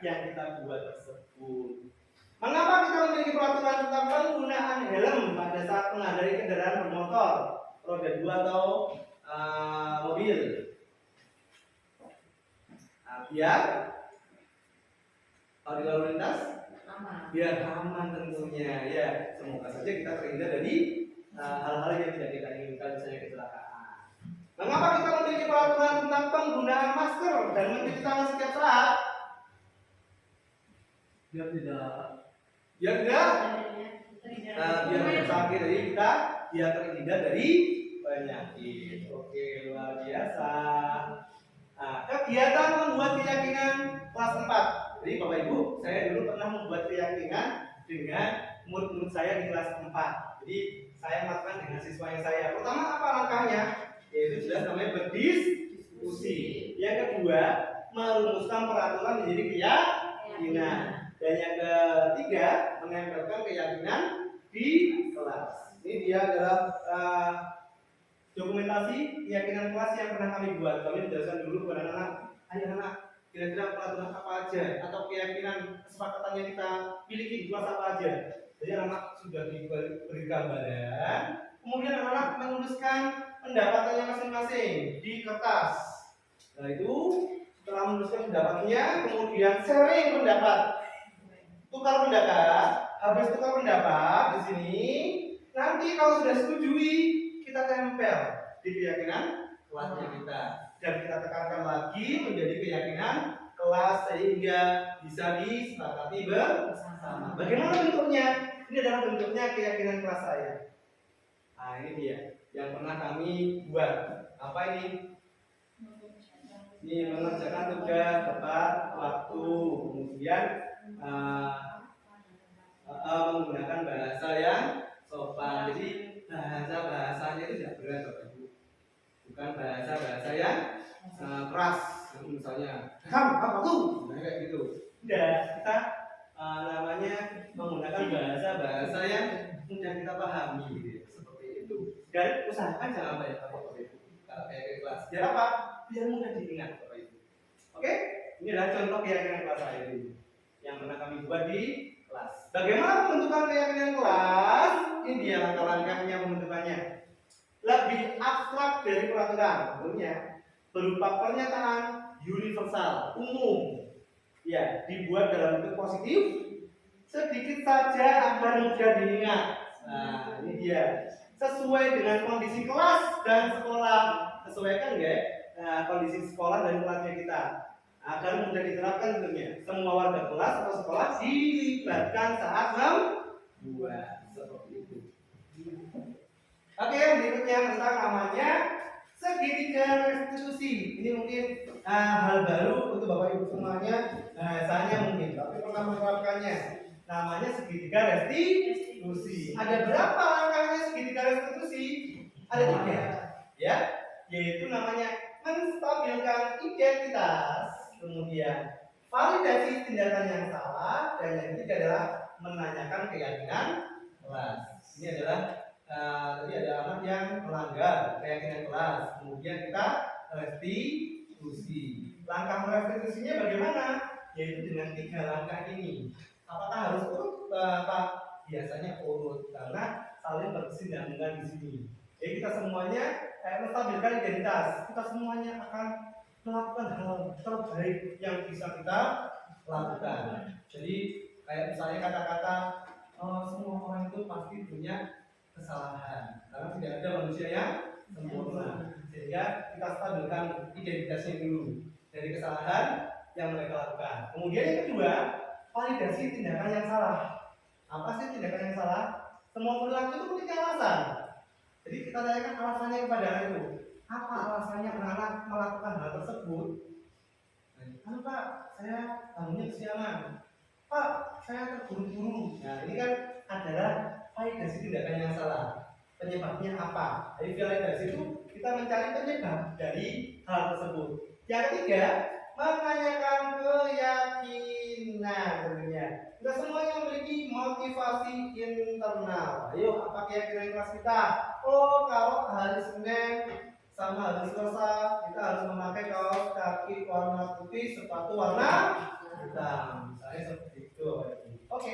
yang kita buat tersebut. Mengapa kita memiliki peraturan tentang penggunaan helm pada saat mengendarai kendaraan bermotor, roda 2 atau mobil? Biar kalau di lalu lintas, biar aman tentunya. Ya, semoga saja kita terhindar dari hal-hal yang tidak kita inginkan, misalnya kecelakaan. Mengapa kita memiliki peraturan tentang penggunaan masker dan mencuci tangan setiap saat? Biar tidak sakit dari kita, biar terhindar dari penyakit. Oke, luar biasa. Kegiatan membuat keyakinan kelas 4. Jadi Bapak Ibu, saya dulu pernah membuat keyakinan dengan murid-murid saya di kelas 4. Jadi saya melakukan dengan siswa yang saya. Pertama apa langkahnya? Yaitu jelas namanya berdiskusi. Yang kedua, merumuskan peraturan menjadi keyakinan. Dan yang ketiga, menempelkan keyakinan di kelas. Ini dia adalah dokumentasi keyakinan kelas yang pernah kami buat. Kami menjelaskan dulu kepada anak-anak, ayo anak, kira-kira peraturan apa aja atau keyakinan kesepakatan yang kita miliki di kelas apa aja. Jadi anak-anak sudah diberi gambaran, kemudian anak-anak menuliskan pendapatannya masing-masing di kertas. Nah itu setelah menuliskan pendapatnya, kemudian sharing pendapat, tukar pendapat. Habis tukar pendapat di sini, nanti kalau sudah setujui, kita tempel di keyakinan kelasnya kita dan kita tekankan lagi menjadi keyakinan kelas sehingga bisa disepakati bersama. Bagaimana bentuknya? Ini adalah bentuknya keyakinan kelas saya. Nah ini dia yang pernah kami buat. Apa ini? Ini mengerjakan tugas tepat waktu, kemudian menggunakan bahasa yang sopan. Jadi bahasanya itu tidak berat, Bapak Ibu. Bukan bahasa yang keras. Misalnya, apa tuh? Nah, kayak gitu. Tidak, kita namanya menggunakan bahasa yang mudah kita pahami, gitu. Seperti itu. Dan usahakan jangan banyak Bapak Ibu. Kalau kayak kelas, biar apa? Biar mudah diingat, Bapak Ibu. Oke? Ini adalah contoh keyakinan kelas saya ini yang pernah kami buat di kelas. Bagaimana pembentukan keyakinan kelas? Ini dia langkah-langkahnya pembentukannya. Lebih abstrak dari peraturan, tentunya berupa pernyataan universal, umum. Ya, dibuat dalam bentuk positif, sedikit saja agar mudah diingat. Nah, ini dia. Sesuai dengan kondisi kelas dan sekolah. Sesuaikan ya, kondisi sekolah dan kelasnya kita. Agar mudah diterapkan tentunya. Semua warga kelas atau sekolah dilibatkan saat membuat seperti itu. Oke, yang berikutnya tentang namanya segitiga restitusi. Ini mungkin hal baru untuk Bapak Ibu semuanya. Bahasanya mungkin, tapi pernah menerapkannya. Namanya segitiga restitusi. Ada berapa langkahnya segitiga restitusi? Ada 3, ya, yaitu namanya menstabilkan identitas, kemudian validasi tindakan yang salah, dan yang ketiga adalah menanyakan keyakinan kelas. Ini adalah tadi ada anak yang melanggar keyakinan kelas, kemudian kita restitusi. Langkah restitusinya bagaimana? Yaitu dengan 3 langkah ini. Apakah harus urut? Pak? Biasanya urut karena saling berkesinambungan di sini. Jadi kita semuanya menstabilkan identitas. Kita semuanya akan melakukan hal terbaik yang bisa kita lakukan. Jadi Kayak misalnya kata-kata semua orang itu pasti punya kesalahan karena tidak ada manusia yang sempurna. Sehingga kita stabilkan identitasnya dulu dari kesalahan yang mereka lakukan. Kemudian yang kedua, validasi tindakan yang salah. Apa sih tindakan yang salah? Semua perilaku itu memiliki alasan. Jadi kita tanyakan alasannya kepada anak itu. Apa alasannya anak melakukan hal tersebut? Kan Pak, saya bangunnya kesiangan. Pak, saya terburu-buru. Nah, ini kan adalah validasi tindakan yang salah. Penyebabnya apa? Jadi validasi itu kita mencari penyebab dari hal tersebut. Yang ketiga, menanyakan keyakinan tentunya. Kita semuanya memiliki motivasi internal. Ayo, apa keyakinan kelas kita? Oh, kalau hari Senin sama hari Selasa kita harus memakai kaos kaki warna putih, sepatu warna hitam. Misalnya seperti itu. Oke.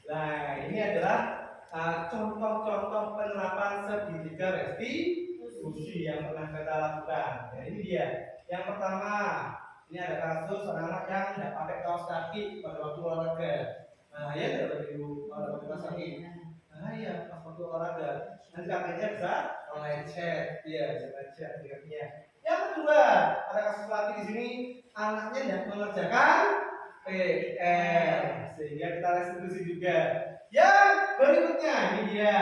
Nah, ini adalah contoh-contoh penerapan segitiga restitusi yang pernah kita lakukan. Nah, ini dia. Yang pertama, ini ada kasus anak-anak yang tidak pakai kaos kaki pada waktu olahraga. Nah, ya tidak pakai kaos kaki. Nah, ya pas waktu olahraga. Nanti kakinya bisa lecet, ya bisa lecet kakinya. Yang kedua, ada kasus lagi di sini, anaknya tidak mengerjakan PR, sehingga kita restitusi juga. Yang berikutnya ini dia,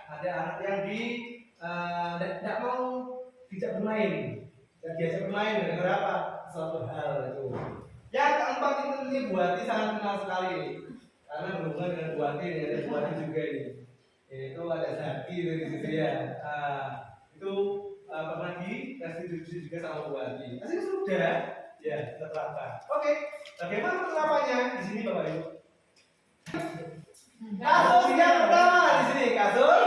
ada anak yang tidak mau tidak bermain, tidak diajak bermain gara-gara apa? Suatu hal itu. Yang keempat itu tentunya Buati sangat kenal sekali, karena berhubungan dengan Buati, ada Buati juga ini. Yaitu ada Zaki dari situ ya. Itu pernah di restitusi juga sama Buati. Masih sudah. Ya, kita terapkan. Oke, bagaimana penerapannya di sini Bapak Ibu? Kasus yang pertama di sini, kasus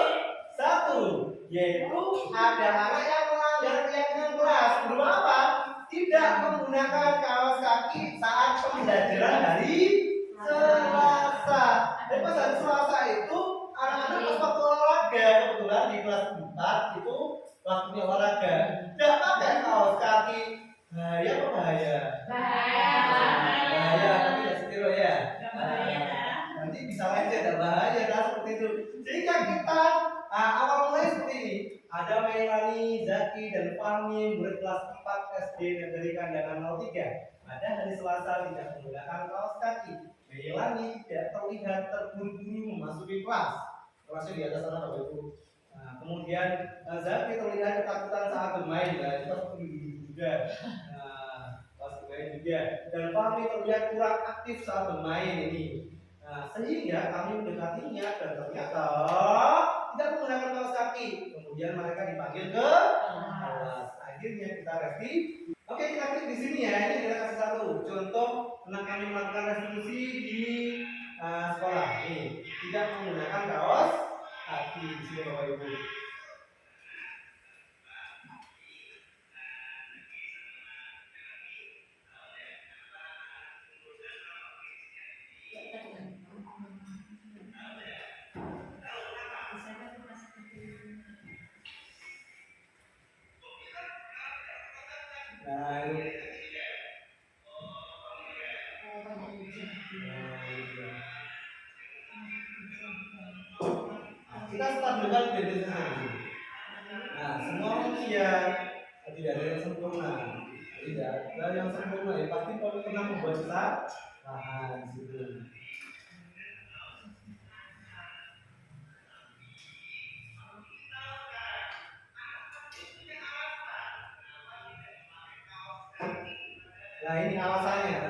1, yaitu ada anak yang melanggar keyakinan keras. Berupa apa? Tidak menggunakan kaos kaki saat pembelajaran hari Selasa. Dan pas hari Selasa itu anak-anak pas waktu olahraga, kebetulan di kelas 4 itu waktunya olahraga, tidak pakai kaos kaki. Bahaya apa bahaya? Bahaya, tapi tidak setir ya. Nanti bisa aja tidak bahaya kan seperti itu. Sehingga kita awal mulai seperti ini. Ada Melani, Zaki, dan Fahmi murid kelas 4 SD Negeri Kandangan 03. Pada hari Selasa tidak menggunakan kaos kaki. Melani tidak terlihat terburu-buru memasuki kelas. Kelasnya di atas sana Bapak Ibu. Kemudian Zaki terlihat ketakutan saat bermain. Nah, kita seperti juga. Pas bermain juga. Dan Fahmi terlihat kurang aktif saat bermain ini. Nah, sehingga kami mendekatinya dan ternyata tidak menggunakan kaos kaki. Kemudian mereka dipanggil ke kelas. Akhirnya kita revisi. Oke, kita klik di sini ya. Ini adalah kasus 1. Contoh tentang kami melakukan restitusi di sekolah. Ini tidak menggunakan kaos kaki di sini Bapak Ibu. Nah, kita stabilkan identitasnya. Nah, semua manusia tidak ada yang sempurna. Tidak ada yang sempurna. Ya pasti pernah membuat kesalahan di situ. Nah, ini alasannya.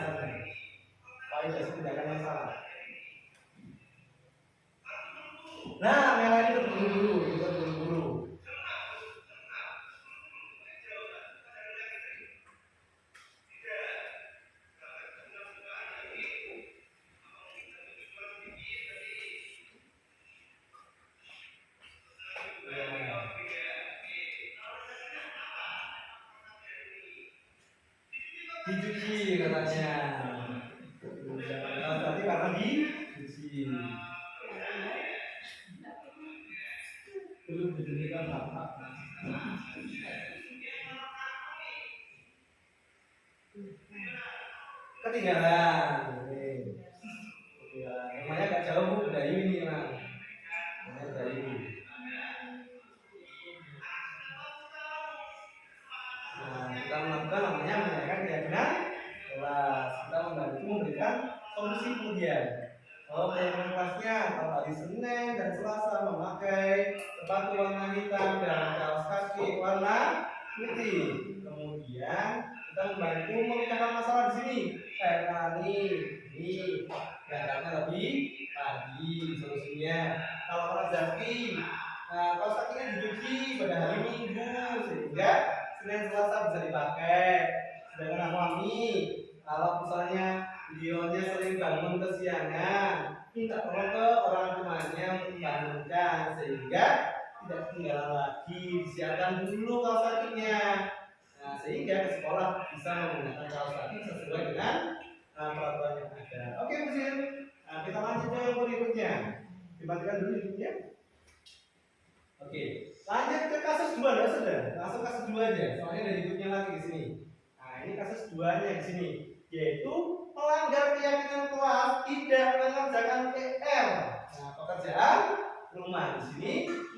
Validasi tindakan yang salah. Nah, Melani itu berburu-buru. Dicuci katanya. Berarti karena dicuci. Belum diberikan bapak. ketinggalan. Rumahnya agak jauh dari ini, Mas. Rumahnya dari ini. Nah, kita melakukan namanya menanyakan keyakinan kelas. Kita membantu memberikan solusi kemudian. Kalau keyakinan kelasnya kalau hari Senin dan Selasa memakai sepatu warna hitam dan kaos kaki warna putih. Kemudian kita membantu memecahkan masalah di sini. Kayak ini berangkatnya lebih pagi solusinya. Kalau kelas Zaki, kaos kakinya dicuci pada hari Minggu sehingga Senin Selasa bisa dipakai. Sedangkan Fahmi, kalau misalnya videonya sering bangun kesiangan, minta tolong ke orang tuanya untuk membangunkan sehingga tidak ketinggalan lagi, disiapkan dulu kaos kakinya. Nah, sehingga ke sekolah bisa menggunakan kaos kaki sesuai dengan peraturan yang ada. Oke, Bu Sil. Nah, kita lanjut ke yang berikutnya. Dimatikan dulu YouTube-nya. Oke, lanjut ke kasus 2 ya sudah. Langsung kasus 2 aja. Soalnya ada YouTube-nya lagi di sini. Nah, ini kasus 2-nya di sini, yaitu melanggar keyakinan kelas tidak mengerjakan PR. Nah, pekerjaan rumah di sini.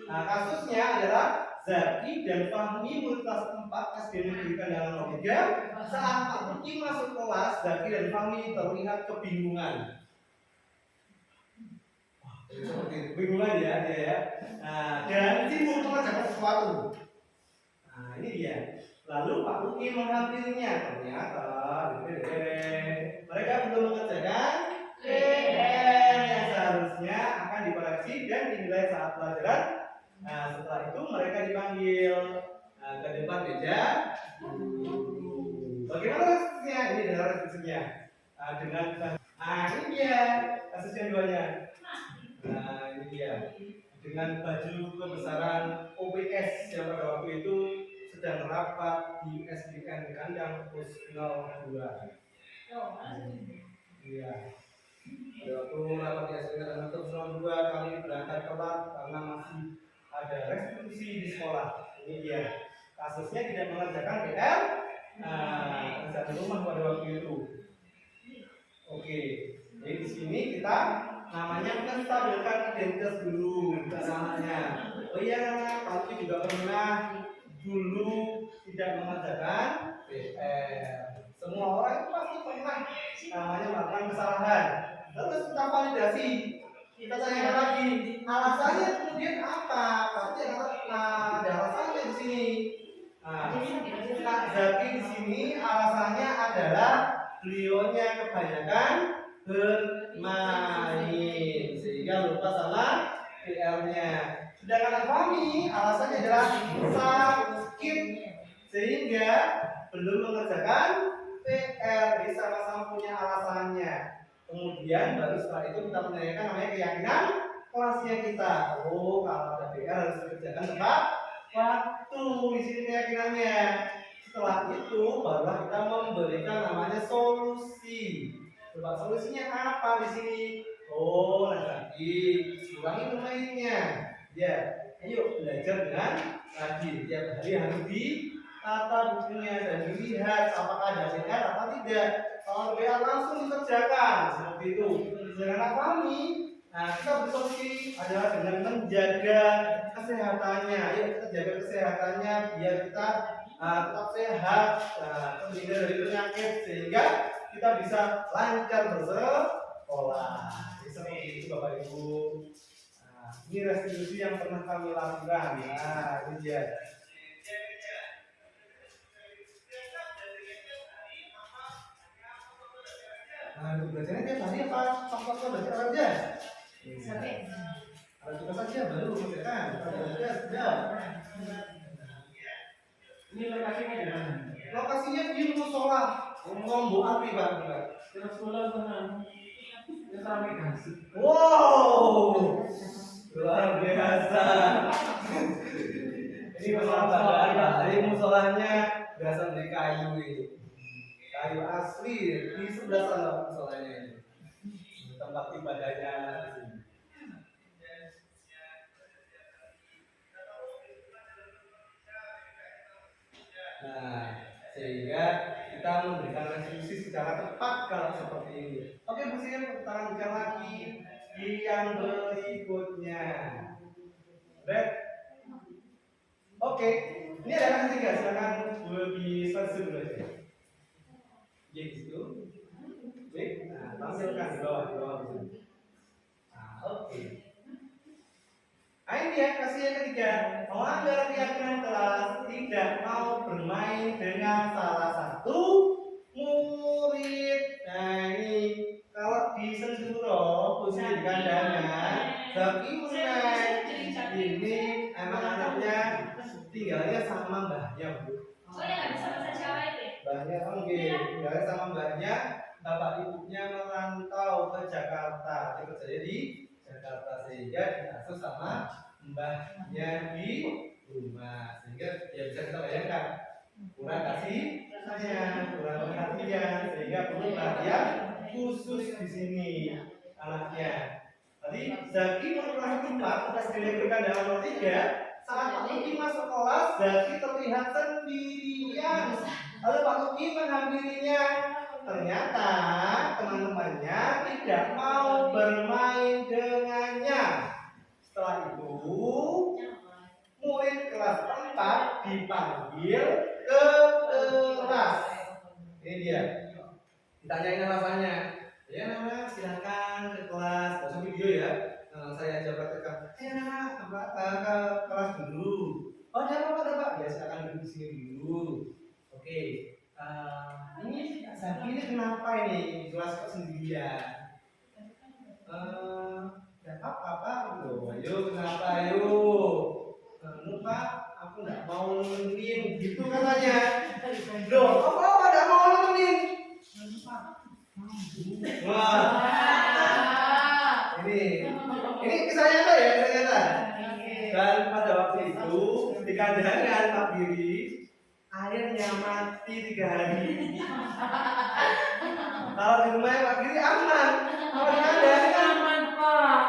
Nah, kasusnya adalah Zaki dan Fahmi murid kelas 4 SD Negeri Kandangan 03. Saat Pak Ruki masuk kelas, Zaki dan Fahmi terlihat kebingungan. Seperti kebingungan ya dia ya. Nah, dan sibuk mengerjakan sesuatu. Nah, ini dia. Lalu Pak Ruki menghampirinya. Ternyata mereka belum mengerjakan PR yang seharusnya akan dikoreksi dan dinilai saat pelajaran. Nah, setelah itu mereka dipanggil ke depan meja. Bagaimana kasusnya? Ini adalah kasusnya. Dengan ini dia kasus yang 2-nya. Nah, ini dia. Dengan baju kebesaran OPS yang pada waktu itu sedang rapat di SDN Kandang Pos 02. Iya. Pada waktu rapat di SDN Kandang Pos 02 kami berangkat telat karena masih ada restitusi di sekolah. Ini dia. Kasusnya tidak mengerjakan PR. Kerjaan rumah pada waktu itu. Oke. Jadi di sini kita namanya menstabilkan identitas dulu namanya. Oh iya, Pak juga pernah dulu tidak mengerjakan PR. Semua orang itu pasti pernah namanya melakukan kesalahan. Terus kita validasi, kita tanyakan lagi alasannya kemudian apa? Pasti ada alasannya di sini. Nah, Zaki di sini alasannya adalah beliaunya kebanyakan bermain sehingga lupa sama PR-nya. Sedangkan Fahmi alasannya adalah sakit sehingga belum mengerjakan PR. Jadi sama-sama punya alasannya. Kemudian baru setelah itu kita menanyakan namanya keyakinan kelasnya kita. Oh, kalau ada PR harus dikerjakan tepat waktu. Di sini keyakinannya. Setelah itu barulah kita memberikan namanya solusi. Coba solusinya apa di sini? Oh, nanti ulangi pemainnya. Ya, ayo belajar dengan rajin. Tiap hari harus ditata bukunya dan dilihat apakah ada PR atau tidak. Kalau PR langsung dikerjakan seperti itu. Dengan kami, kita bersolusi adalah dengan menjaga kesehatannya. Ayo kita jaga kesehatannya biar kita tetap sehat, terhindar dari penyakit sehingga kita bisa lancar bersekolah. Jadi seperti itu Bapak Ibu. Ini restitusi yang pernah kami lakukan. Nah, ini dia. Nah, untuk belajarnya tiap hari apa? Faktor belajar aja. Kalau kita saja baru mengerjakan. Kalau belajar sudah. Ini lokasinya di mana? Lokasinya di musola. Lombok api Pak. Kita sekolah sana. Wow, luar biasa. Ini musola, ini musolanya berasal dari kayu ini, kayu asli di sebelah sana musolanya ini, tempat ibadahnya di sini. Nah, sehingga kita memberikan restitusi secara tepat kalau seperti ini. Oke, bersihin tepuk tangan bukan lagi di yang berikutnya. Red. Oke, ini adalah ketiga. Silakan lebih spesifik dulu aja. Ya gitu. Baik, nah tampilkan di bawah di. Nah, oke. Nah, ini ya, kasih yang ketiga. Melanggar keyakinan kelas, tidak mau bermain dengan salah satu murid. Nah, ini kalau di Senduro, khususnya di kandangnya, Zaki menang. Ini anak-anaknya tinggalnya sama mbahnya, Bu. Oh ya, nggak bisa bahasa Jawa itu. Mbahnya tinggalnya sama mbahnya. Bapak ibunya merantau ke Jakarta, kerja di Jakarta sehingga diasuh sama mbahnya di rumah, sehingga ya bisa kita bayangkan kurang kasih sayang, kurang perhatian, sehingga perlu perhatian khusus di sini anaknya. Tadi Zaki merupakan tempat atas diberikan dalam nomor 3. Saat Pak Luki masuk kelas, Zaki terlihat sendirian. Lalu Pak Luki menghampirinya. Ternyata teman-temannya tidak mau bermain dengannya. Setelah itu, murid kelas 4 dipanggil ke kelas. Ini dia. Ditanyain alasannya. Ya, Nana, silakan ke kelas. Langsung video ya. Saya ajak praktekkan. Nana, ke kelas dulu. Oh, ada apa? Ya, silakan duduk di sini dulu. Oke. Ini Zaki ini kenapa ini kelas kok sendirian? Gak apa-apa loh. Ayo, kenapa ayo? Pak, aku nggak mau nemenin, gitu katanya. Loh, apa nggak mau nemenin? Wah, ini kisah nyata ya, kisah nyata. Dan pada waktu itu di kandangnya Pak Giri, airnya mati 3 hari. Kalau di rumahnya Pak Giri aman, kalau di kandangnya aman, Pak.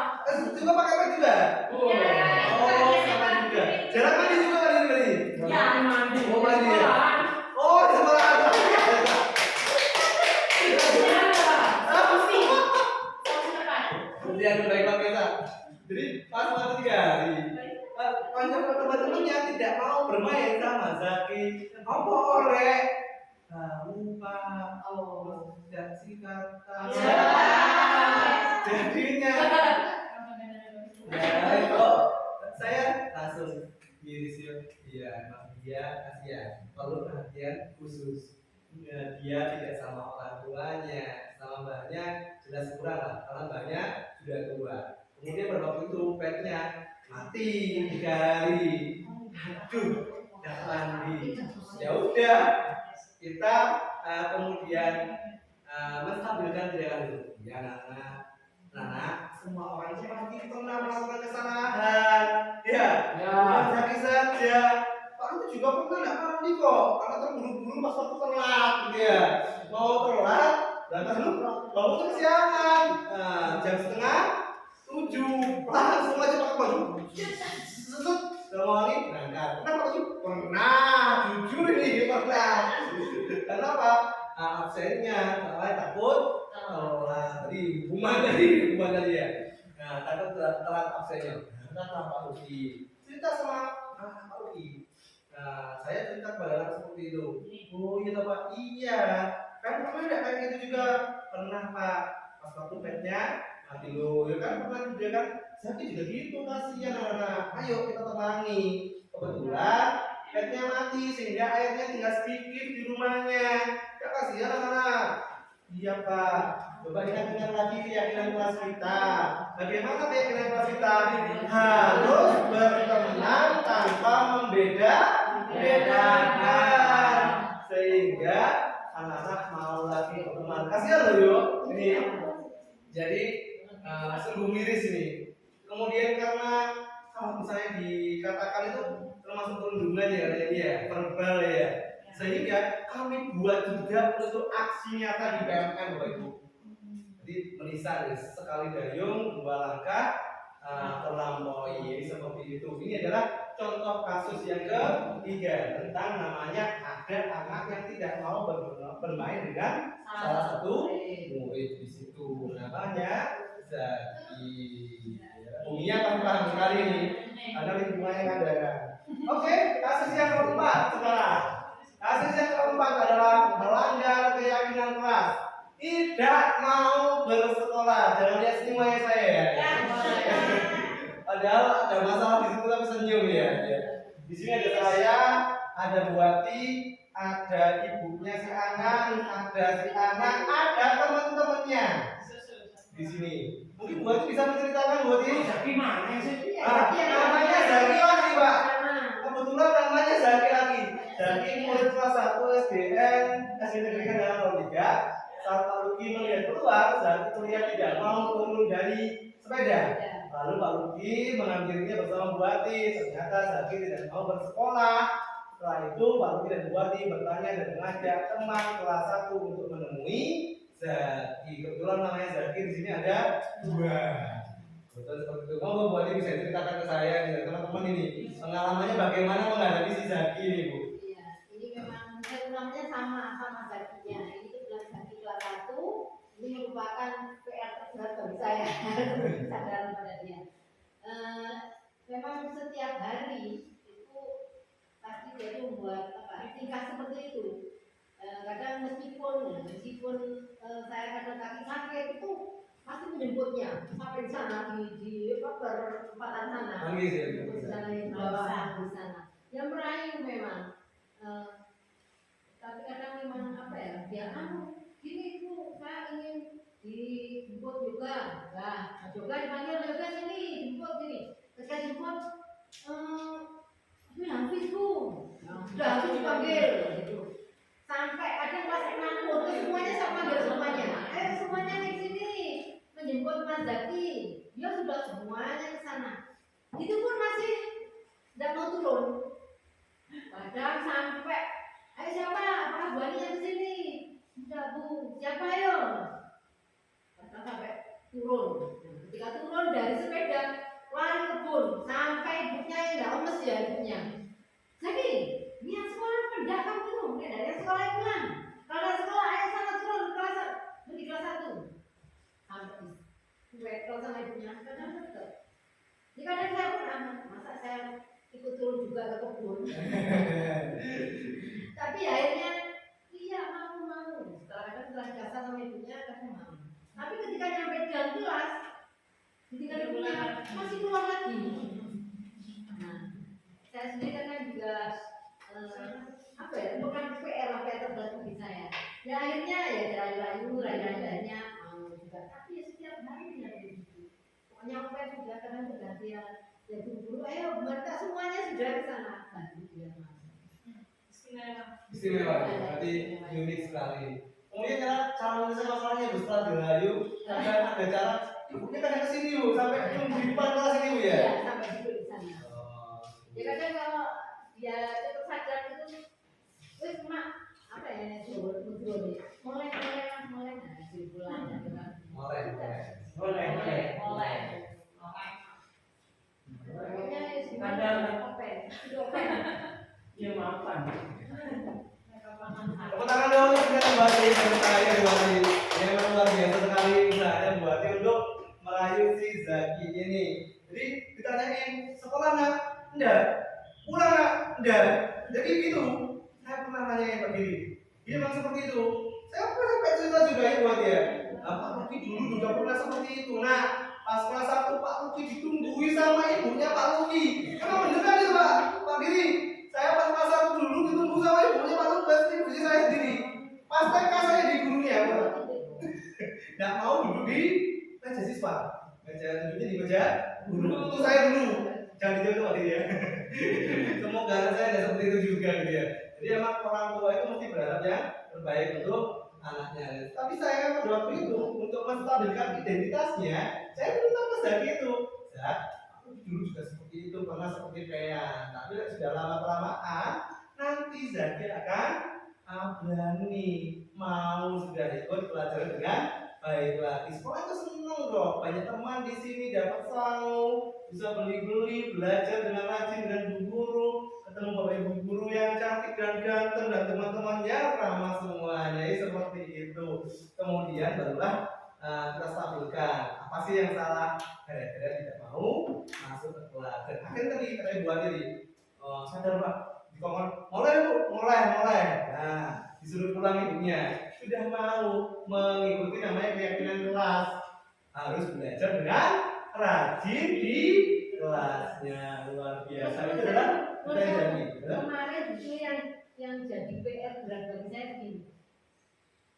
juga pakai apa juga? Oh, sama juga. Jarang mandi juga kali. Ya, mandi. Oh, mandi ya. Oh, di sekolah ada. Kemudian baik Pak Kesa. Jadi pas mati 3 hari. Banyak teman-teman yang tidak mau bermain sama Zaki. Apa orek? Kamu Pak, tidak sih kata. Jadinya. Ya, itu saya langsung diri sih. Iya, Mas dia kasihan. Perlu perhatian khusus. Ya, dia tidak sama orang tuanya, sama mbahnya jelas kurang lah, karena mbahnya sudah tua. Kemudian pada waktu itu petnya mati 3 hari. Aduh, nggak mandi. Ya udah, kita kemudian menstabilkan tindakan dulu. Ya, Nana, semua orang itu pasti pernah melakukan kesalahan. Ya, bukan Zaki saja. Pak itu juga pernah nggak mandi kok, karena terburu-buru pas waktu telat, gitu ya. Mau telat, dan terus bangun kesiangan. Jam 6:30, langsung aja pakai baju. Setut, udah mau lagi berangkat. Kenapa tuh? Pernah, jujur ini pernah. Kenapa? Absennya, karena takut telat. Tadi hukuman tadi ya. Nah, takut telat absennya. Kenapa Pak Luki? Cerita sama Pak Luki. Nah, saya cerita kepada anak seperti itu. Oh iya Pak, iya. Kan pernah ada kayak gitu juga. Pernah Pak. Pas waktu petnya mati lo, ya kan pernah juga kan. Saya juga gitu kasihan anak-anak. Ayo kita terangi. Kebetulan petnya mati sehingga airnya tinggal sedikit di rumahnya. Ya kasihan anak-anak. Iya Pak. Coba ingat-ingat lagi keyakinan kelas kita. Bagaimana keyakinan kelas kita? Harus berteman tanpa membedakan, sehingga anak-anak mau lagi berteman. Kasihan loh yuk. Ini jadi sungguh miris ini. Kemudian karena kalau misalnya dikatakan itu termasuk perundungan ya, verbal ya, sehingga kami buat juga untuk aksi nyata di PMN Bapak Ibu. Jadi menisan ya, sekali dayung 2 langkah, terlampaui seperti itu. Ini adalah contoh kasus yang ketiga tentang namanya ada anak yang tidak mau bermain dengan salah satu murid di situ. Namanya Zaki. Buminya paham sekali ini karena lingkungannya ada. Oke, kasus yang keempat sekarang. Kasus yang keempat adalah melanggar keyakinan kelas. Tidak mau bersekolah. Jangan lihat semuanya saya ya. Padahal ada masalah di situ tapi senyum ya. Di sini ada saya, ada Buati, ada ibunya si Anang, ada si Anang, ada teman-temannya di sini. Mungkin Buati bisa menceritakan Buati. Gimana sih? Namanya Zaki lagi Pak. Kebetulan namanya Zaki lagi. Zaki murid kelas 1 SDN SD Negeri Kendal 03. Saat Pak Luki melihat keluar, Zaki terlihat tidak mau turun dari sepeda. Lalu Pak Luki mengambilnya bersama Buati. Ternyata Zaki tidak mau bersekolah. Setelah itu Pak Luki dan Buati bertanya dan mengajak teman kelas 1 untuk menemui Zaki. Kebetulan namanya Zaki di sini ada dua. Betul seperti itu. Oh, Bu Adi bisa ceritakan ke saya nih, teman-teman ini pengalamannya bagaimana menghadapi si Zaki ini, Bu? Iya, ini memang namanya sama Zakinya. Ini tuh Zaki kelas 1. Ini merupakan PR terberat bagi saya. Kesadaran pada dia. Memang setiap hari itu pasti dia tuh membuat tingkah seperti itu. Kadang meskipun saya kadang kaki sakit itu pasti menjemputnya sampai di sana di perempatan sana. Di sana di bawah di sana. Yang merayu memang. Tapi kadang memang apa ya? Dia gini Bu, saya ingin dijemput juga. Nah, juga dipanggil juga sini, jemput sini. Ketika jemput, ini habis Bu. Sudah habis dipanggil gitu. Sampai ada kelas 6 itu semuanya saya panggil semuanya. Ayo semuanya di sini menjemput Mas Zaki. Dia sudah semuanya ke sana. Itu pun masih tidak mau turun. Padahal sampai, ayo siapa? Pak Buani yang ke sini. Sudah Bu, siapa ayo? Padahal sampai turun. Ketika turun dari sepeda, lari ke kebun sampai ibunya yang nggak lemes ya ibunya. Zaki, niat sekolah pendak kamu itu, dari sekolah pulang. Kalau sekolah ayo sana turun di kelas 1. Sampai kalau sama ibunya, kadang tetap. Ini kadang saya pernah, masa saya ikut turun juga ke kebun. Tapi akhirnya, iya mau. Setelah jasa sama ibunya, kadang mau. Tapi ketika nyampe dalam kelas, ketika ibunya masih keluar lagi. Nah, saya sendiri kan juga bukan PR terberat bagi saya. Ya akhirnya ya rayu-rayunya mau juga. Tapi ya setiap hari ya begitu. Pokoknya apa sudah kadang bergantian. Ya buru-buru, ayo mereka semuanya sudah ke sana. Bantu dia mau. Istimewa, berarti unik sekali. Mungkin cara menyelesaikan masalahnya Bu setelah dirayu, ada cara ibunya kadang kesini Bu, sampai di depan kelas ini Bu ya? Iya, sampai duduk di sana. Ya kadang kalau dia cepat sadar itu, wes mak apa ya mulai nah di bulan mulai. Pokoknya Ya maafkan. Tepuk tangan dong untuk Buati saya Buati. Ini memang luar biasa sekali usahanya Buati untuk merayu si Zaki ini. Jadi ditanyain sekolah nak? Enggak. Pulang nak? Enggak. Jadi gitu. Saya pernah nanyain Pak Giri. Dia memang seperti itu. Saya pernah sampai cerita juga ya buat dia. Pak Luki dulu juga pernah seperti itu. Nah, pas kelas 1 Pak Luki ditungguin sama ibunya Pak Luki. Emang bener kan itu Pak Giri? Saya pas kelas 1 dulu ditunggu sama ibunya Pak Luki, ibunya saya sendiri. Pas TK saya di gurunya, nggak mau duduk di meja siswa. Meja duduknya di meja guru. Itu saya dulu. Jangan dijauh Pak Giri ya. Semoga saya nggak seperti itu juga gitu ya. Jadi emang orang tua itu mesti berharap yang terbaik untuk anaknya. Tapi saya pada waktu itu untuk menstabilkan identitasnya, saya minta ke Zaki itu. Zak, aku dulu juga seperti itu, pernah seperti Pean. Tapi sudah lama-kelamaan, nanti Zaki akan berani mau sudah ikut pelajaran dengan baik lagi. Sekolah itu senang monggo, banyak teman di sini dapat sangu, bisa beli-beli, belajar dengan rajin dengan bu guru, ketemu bapak ibu guru yang cantik dan ganteng dan teman-teman yang ramah semuanya, seperti itu. Kemudian barulah kita stabilkan. Apa sih yang salah? Gara-gara tidak mau masuk ke kelas. Dan akhirnya tadi kata ibu tadi, sadar pak, dikongkon, mulai bu, mulai. Nah, disuruh pulang ibunya. Sudah mau mengikuti namanya keyakinan kelas, harus belajar dengan rajin di kelasnya. Luar biasa. Itu adalah kita yang jadi. Kemarin itu yang jadi PR berat bagi saya begini.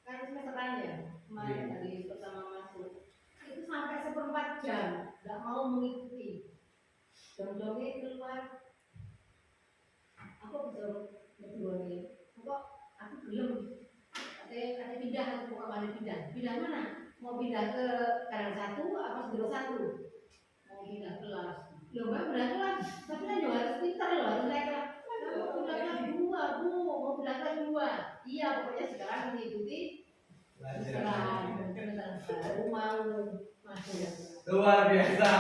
Kan semesteran ya, kemarin dari pertama masuk itu sampai 1/4 jam nggak mau mengikuti. Dong-dongnya keluar, aku bisa berdua nih. Kok aku belum? Katanya pindah, aku mau kemana pindah? Pindah mana? Mau pindah ke Karang Satu apa Senduro Satu? Mau pindah kelas. Loh mbak pindah kelas, tapi kan juga harus pintar loh, harus naik kelas. Mau pindah kelas 2 bu, mau pindah kelas 2. Iya pokoknya sekarang mengikuti baru mau masuk. Luar biasa.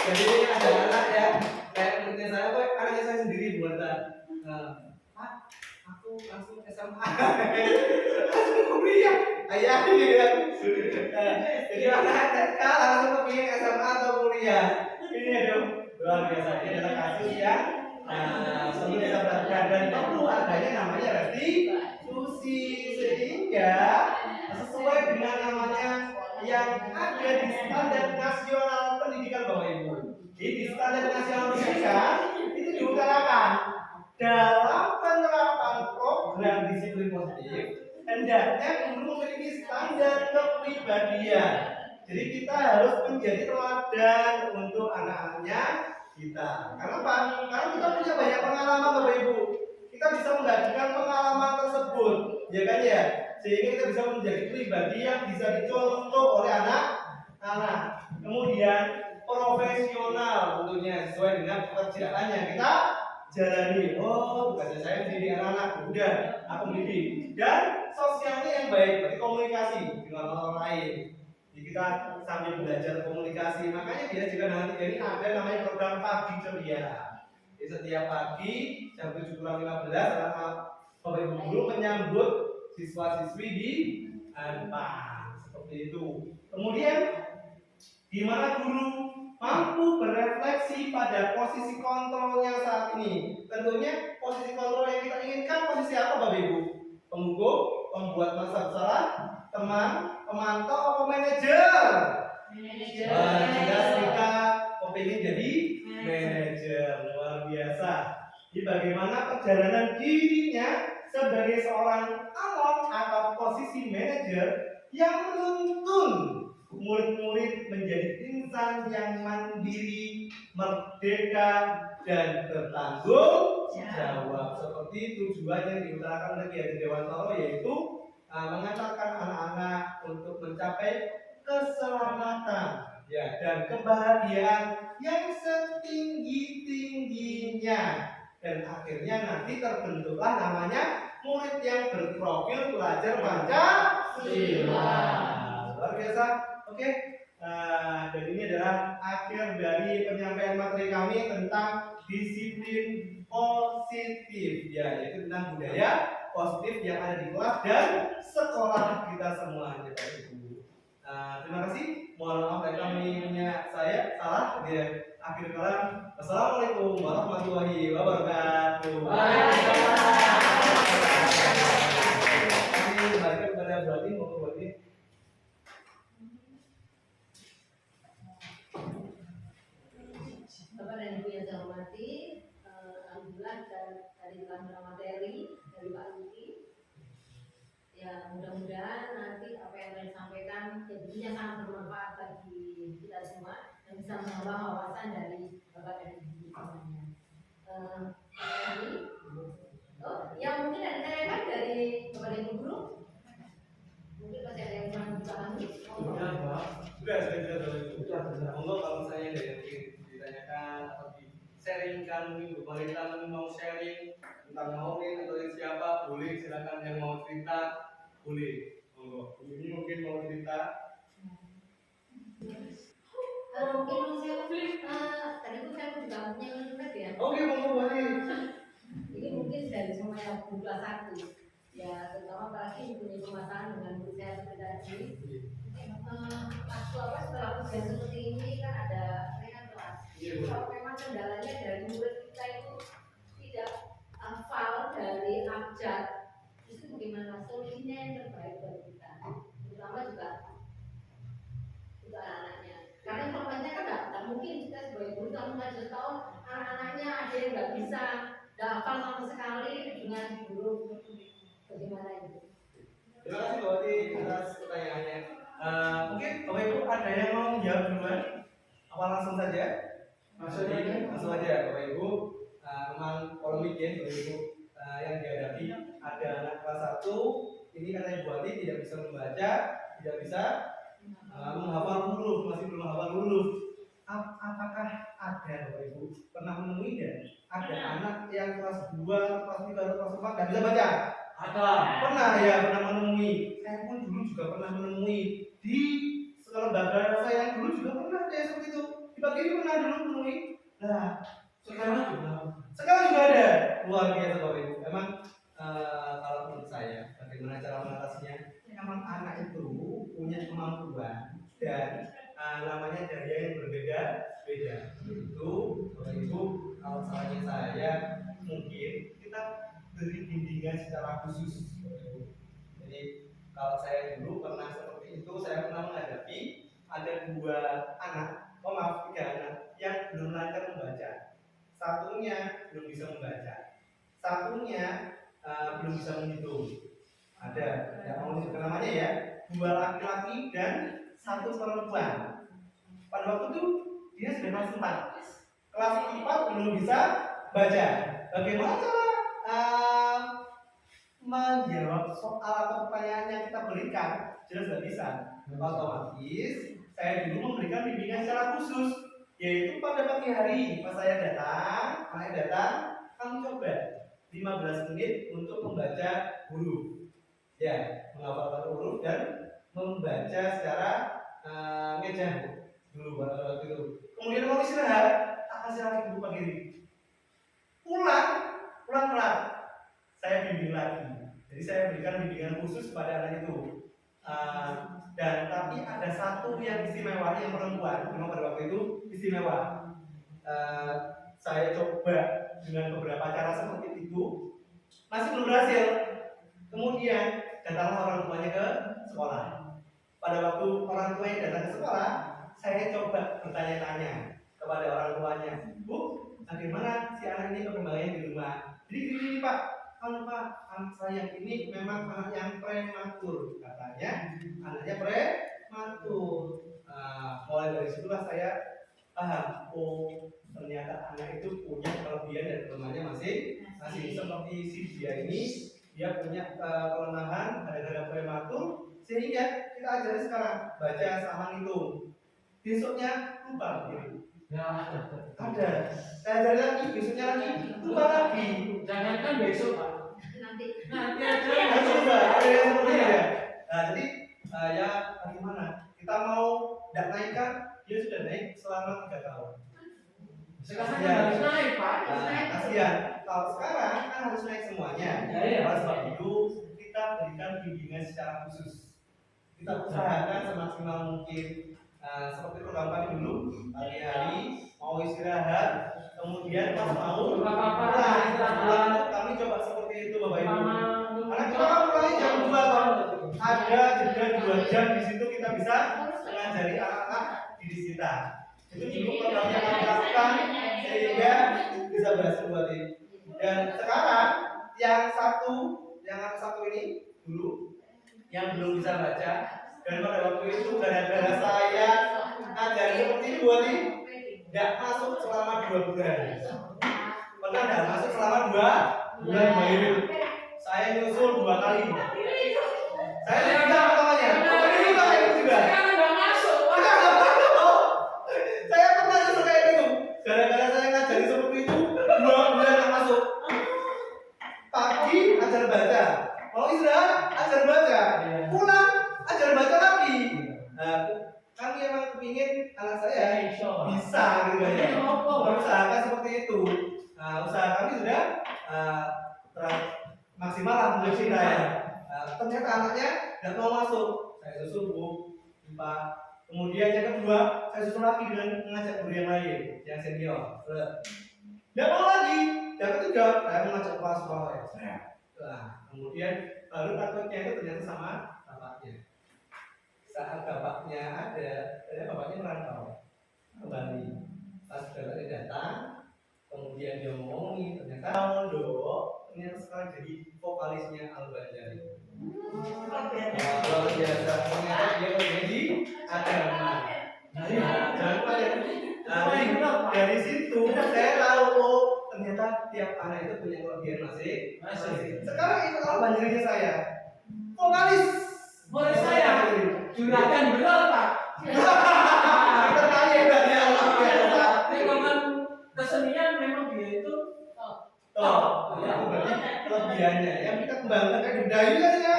Jadi ini ada anak ya, kayak menurutnya saya, kok anaknya saya sendiri buatan. Aku langsung SMA, langsung kuliah. Ayah ya. Jadi anak TK langsung kepingin SMA atau kuliah. Ini dong, luar biasa. Ini adalah kasus yang perlu kita perhatikan dan perlu adanya namanya restitusi, sehingga sesuai dengan namanya yang ada di standar nasional pendidikan Bapak Ibu. Di standar nasional pendidikan itu diutarakan dalam penerapan program disiplin positif, hendaknya guru memiliki standar kepribadian. Jadi kita harus menjadi teladan untuk anak-anaknya kita. Karena apa? Karena kita punya banyak pengalaman Bapak Ibu. Kita bisa membagikan pengalaman tersebut, ya kan ya? Sehingga kita bisa menjadi pribadi yang bisa dicontoh oleh anak-anak. Kemudian profesional tentunya sesuai dengan pekerjaannya kita jalani. Oh, tugasnya saya mendidik anak-anak, udah aku mendidik. Dan sosialnya yang baik, berarti komunikasi dengan orang lain. Jadi kita sambil belajar komunikasi. Makanya dia juga nanti ini ada namanya program pagi ceria. Jadi setiap pagi jam 7:15 Bapak Ibu guru menyambut siswa-siswi di depan, seperti itu. Kemudian di mana guru mampu berefleksi pada posisi kontrolnya saat ini. Tentunya posisi kontrol yang kita inginkan posisi apa Bapak Ibu? Penghukum, pembuat masalah, teman, pemantau, atau manajer? Jelas kita kepingin jadi manajer. Luar biasa. Jadi bagaimana perjalanan dirinya sebagai seorang alon atau posisi manajer yang menuntun murid-murid menjadi insan yang mandiri, merdeka, dan bertanggung jawab. Seperti tujuan yang diutarakan oleh Kiai Dewantoro, yaitu mengantarkan anak-anak untuk mencapai keselamatan ya dan kebahagiaan yang setinggi-tingginya, dan akhirnya nanti terbentuklah namanya murid yang berprofil belajar Pancasila. Luar biasa. Oke, dan ini adalah akhir dari penyampaian materi kami tentang disiplin positif, ya, yaitu tentang budaya positif yang ada di kelas dan sekolah kita semuanya, Bapak Ibu. Terima kasih. Mohon maaf dari kami punya saya salah di akhir kalam. Wassalamualaikum warahmatullahi wabarakatuh. Kami kembali kepada Bu Ati, mau Bu Ati. Bapak dan Ibu yang saya hormati, alhamdulillah dari telah materi dari Pak Luki. Ya mudah-mudahan nanti apa yang saya sampaikan jadinya sangat bermanfaat bagi kita semua dan bisa menambah wawasan dari Bapak dan Ibu semuanya. Yang mungkin ada ditanyakan dari Bapak dan Ibu guru, mungkin masih ada yang kurang dipahami. Sudah. Monggo kalau misalnya ada yang ditanyakan atau di-sharingkan, mungkin Bu Marita mau sharing tentang Maulid atau siapa, boleh silakan. Yang mau cerita boleh. Monggo. Ini mungkin mau cerita. Mungkin tadi itu saya juga punya internet ya. Oke, monggo boleh. Ini mungkin dari semua yang buku kelas 1 ya, terutama apalagi punya permasalahan dengan guru saya seperti tadi. Waktu apa setelah ujian seperti ini kan ada kenaikan kelas. Kalau memang kendalanya dari murid kita itu tidak hafal dari abjad, itu bagaimana solusinya yang terbaik buat kita, terutama juga anak-anaknya. Karena informasinya kan nggak mungkin kita sebagai guru kamu nggak tahu anak-anaknya ada yang nggak bisa, nggak hafal sama sekali dengan guru. Bagaimana itu? Terima kasih Mbak Wati atas pertanyaannya. Mungkin Bapak Ibu ada yang mau menjawab duluan? Apa langsung saja? Langsung aja Bapak Ibu. Memang polemik ya Bapak Ibu yang dihadapi ada anak kelas 1 ini karena Ibu Wati tidak bisa membaca, tidak bisa menghafal huruf, masih belum menghafal huruf. Apakah ada Bapak Ibu pernah menemui ada anak yang kelas 2, kelas 3, kelas 4 tidak bisa baca? Ada. Pernah ya, pernah menemui. Saya pun dulu juga pernah menemui di lembaga saya yang dulu juga pernah ada yang seperti itu. Di pagi ini pernah dulu menemui. Nah, sekarang juga ada. Luar biasa Bapak Ibu. Memang kalau menurut saya, bagaimana cara mengatasinya? Memang anak itu punya kemampuan dan namanya daya yang berbeda-beda. Itu Bapak Ibu, kalau salahnya saya mungkin kita beri bimbingan secara khusus. Jadi kalau saya dulu pernah seperti itu, saya pernah menghadapi ada 2 anak, maaf 3 anak yang belum lancar membaca. Satunya belum bisa membaca, satunya belum bisa menghitung. Ada yang mau disebut namanya ya, 2 laki-laki dan 1 perempuan. Pada waktu itu dia sudah kelas 4. Kelas 4 belum bisa baca. Bagaimana cara menjawab soal atau pertanyaan yang kita berikan? Jelas tidak bisa. Otomatis saya dulu memberikan bimbingan secara khusus, yaitu pada pagi hari pas saya datang, kamu coba 15 menit untuk membaca huruf, ya, menghafalkan huruf dan membaca secara ngejah dulu waktu itu. Kemudian mau istirahat, tak kasih lagi dulu pagi hari. Pulang kelar, saya bimbing lagi. Jadi saya berikan bimbingan khusus kepada anak itu. Dan tapi ada satu yang istimewa, yang perempuan, memang pada waktu itu istimewa. Saya coba dengan beberapa cara seperti itu, masih belum berhasil. Kemudian datanglah orang tuanya ke sekolah. Pada waktu orang tuanya datang ke sekolah, saya coba bertanya-tanya kepada orang tuanya, Bu, bagaimana si anak ini perkembangannya di rumah? Jadi gini Pak, kalau Pak, anak saya ini memang anak yang prematur, katanya anaknya prematur. Mulai dari situlah saya paham, oh ternyata anak itu punya kelebihan dan kelemahannya masing-masing. Seperti si dia ini, dia punya kelemahan gara-gara prematur, sehingga kita ajari sekarang baca sama ngitung. Besoknya lupa gitu. Ya, Ada. Saya ajari lagi, besoknya lagi lupa lagi. Jangankan besok, Pak. Nanti Nanti aja. Harus juga ada yang seperti itu ya. Nah, jadi ya bagaimana? Kita mau tidak naikkan, dia sudah naik selama 3 tahun. Sekarang kan harus naik, Pak. Kasihan. Kalau sekarang kan harus naik semuanya. Ya, iya. Oleh sebab itu kita berikan bimbingan secara khusus. Kita usahakan semaksimal mungkin. Seperti program kami dulu, hari-hari mau istirahat, kemudian pas mau pulang, kami coba seperti itu Bapak Ibu. Karena kita kan pulangnya jam 2 Pak. Ada jeda 2 jam di situ kita bisa mengajari anak-anak di kita. Itu dulu program yang kami lakukan sehingga bisa berhasil buat ini. Dan sekarang yang anak satu ini dulu yang belum bisa baca, dan pada waktu itu gara-gara saya ngajarin seperti itu ini tidak masuk selama 2 bulan. Pernah tidak masuk selama 2 bulan Mbak Ibu? Saya nyusul 2 kali. Saya tidak pertamanya. Ini Mbak Ibu juga. Sekarang nggak masuk, Pak. Saya pernah nyusul kayak gitu. Gara-gara saya ngajarin seperti itu 2 bulan tidak masuk. Pagi ajar baca, mau istirahat ajar baca, pulang ajar baca lagi. Nah, kami emang kepingin anak saya juga maksimal lah menurut kita ya. Ternyata anaknya nggak mau masuk, saya susul Bu, Pak. Kemudian yang kedua, saya susul lagi dengan mengajak guru yang lain, yang senior. Nggak mau lagi. Yang ketiga, saya mengajak kepala sekolah ya. Nah, kemudian baru takutnya itu ternyata sama bapaknya. Saat bapaknya ada, ternyata bapaknya merantau kembali. Pas bapaknya datang, kemudian dia ngomongin, ternyata mondok, ternyata sekarang jadi vokalisnya Al-Banjari. Luar biasa, ternyata dia menjadi agama. Dari situ saya tahu oh ternyata tiap anak itu punya kelebihan masing-masing. Sekarang itu Al-Banjarinya saya, vokalis. Boleh saya juragan berat Pak. Terkaya dari Allah biasa. Lingkungan kesenian memang dia itu Ya, itu berarti kelebihannya. Yang kita kembangkan kayak Dayu kan ya.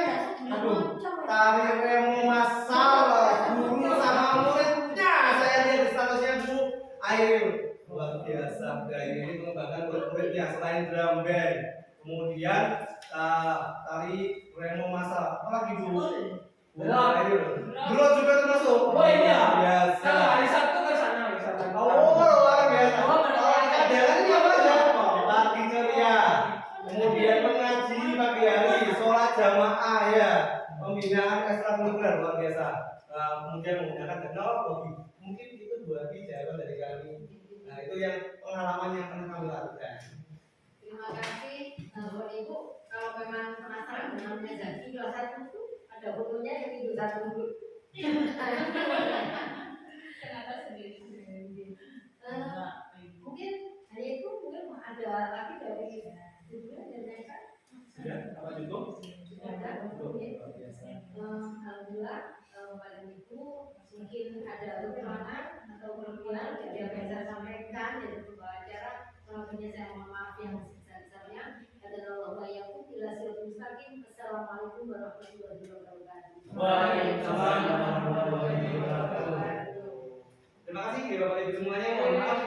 Aduh, tari remo masal, guru sama muridnya. Saya lihat di statusnya Bu Air. Luar biasa. Dayu ini mengembangkan murid-muridnya selain drum band. Kemudian tari remo masal. Apalagi Bu? Bu Air. Bro juga termasuk. Oh iya. Biasa. Kalau hari Sabtu ke sana hari Sabtu. Oh, luar biasa. Oh, Kalau kita jalan ini apa aja? Pagi ceria. Kemudian mengaji pagi hari, sholat jamaah ya, pembinaan ekstrakurikuler luar biasa. Kemudian menggunakan teknologi, mungkin itu 2 jawaban dari kami. Nah itu yang pengalaman yang pernah kami lakukan. Terima kasih Bapak Ibu. Kalau memang penasaran dengan Zaki kelas 1 itu ada fotonya yang itu satu. Kenapa sendiri? Mungkin hanya itu mungkin ada lagi dari juga dan mereka. Sudah, apa cukup? Sudah ada. Luar biasa. Alhamdulillah Bapak Ibu mungkin ada kekurangan atau kelebihan dari yang saya sampaikan dari pembawa acara. Selebihnya saya mohon maaf yang sebesar-besarnya. Adalah wayakum ila siratal mustaqim. Assalamualaikum warahmatullahi wabarakatuh. Waalaikumsalam warahmatullahi wabarakatuh. Terima kasih Bapak Ibu semuanya. Mohon maaf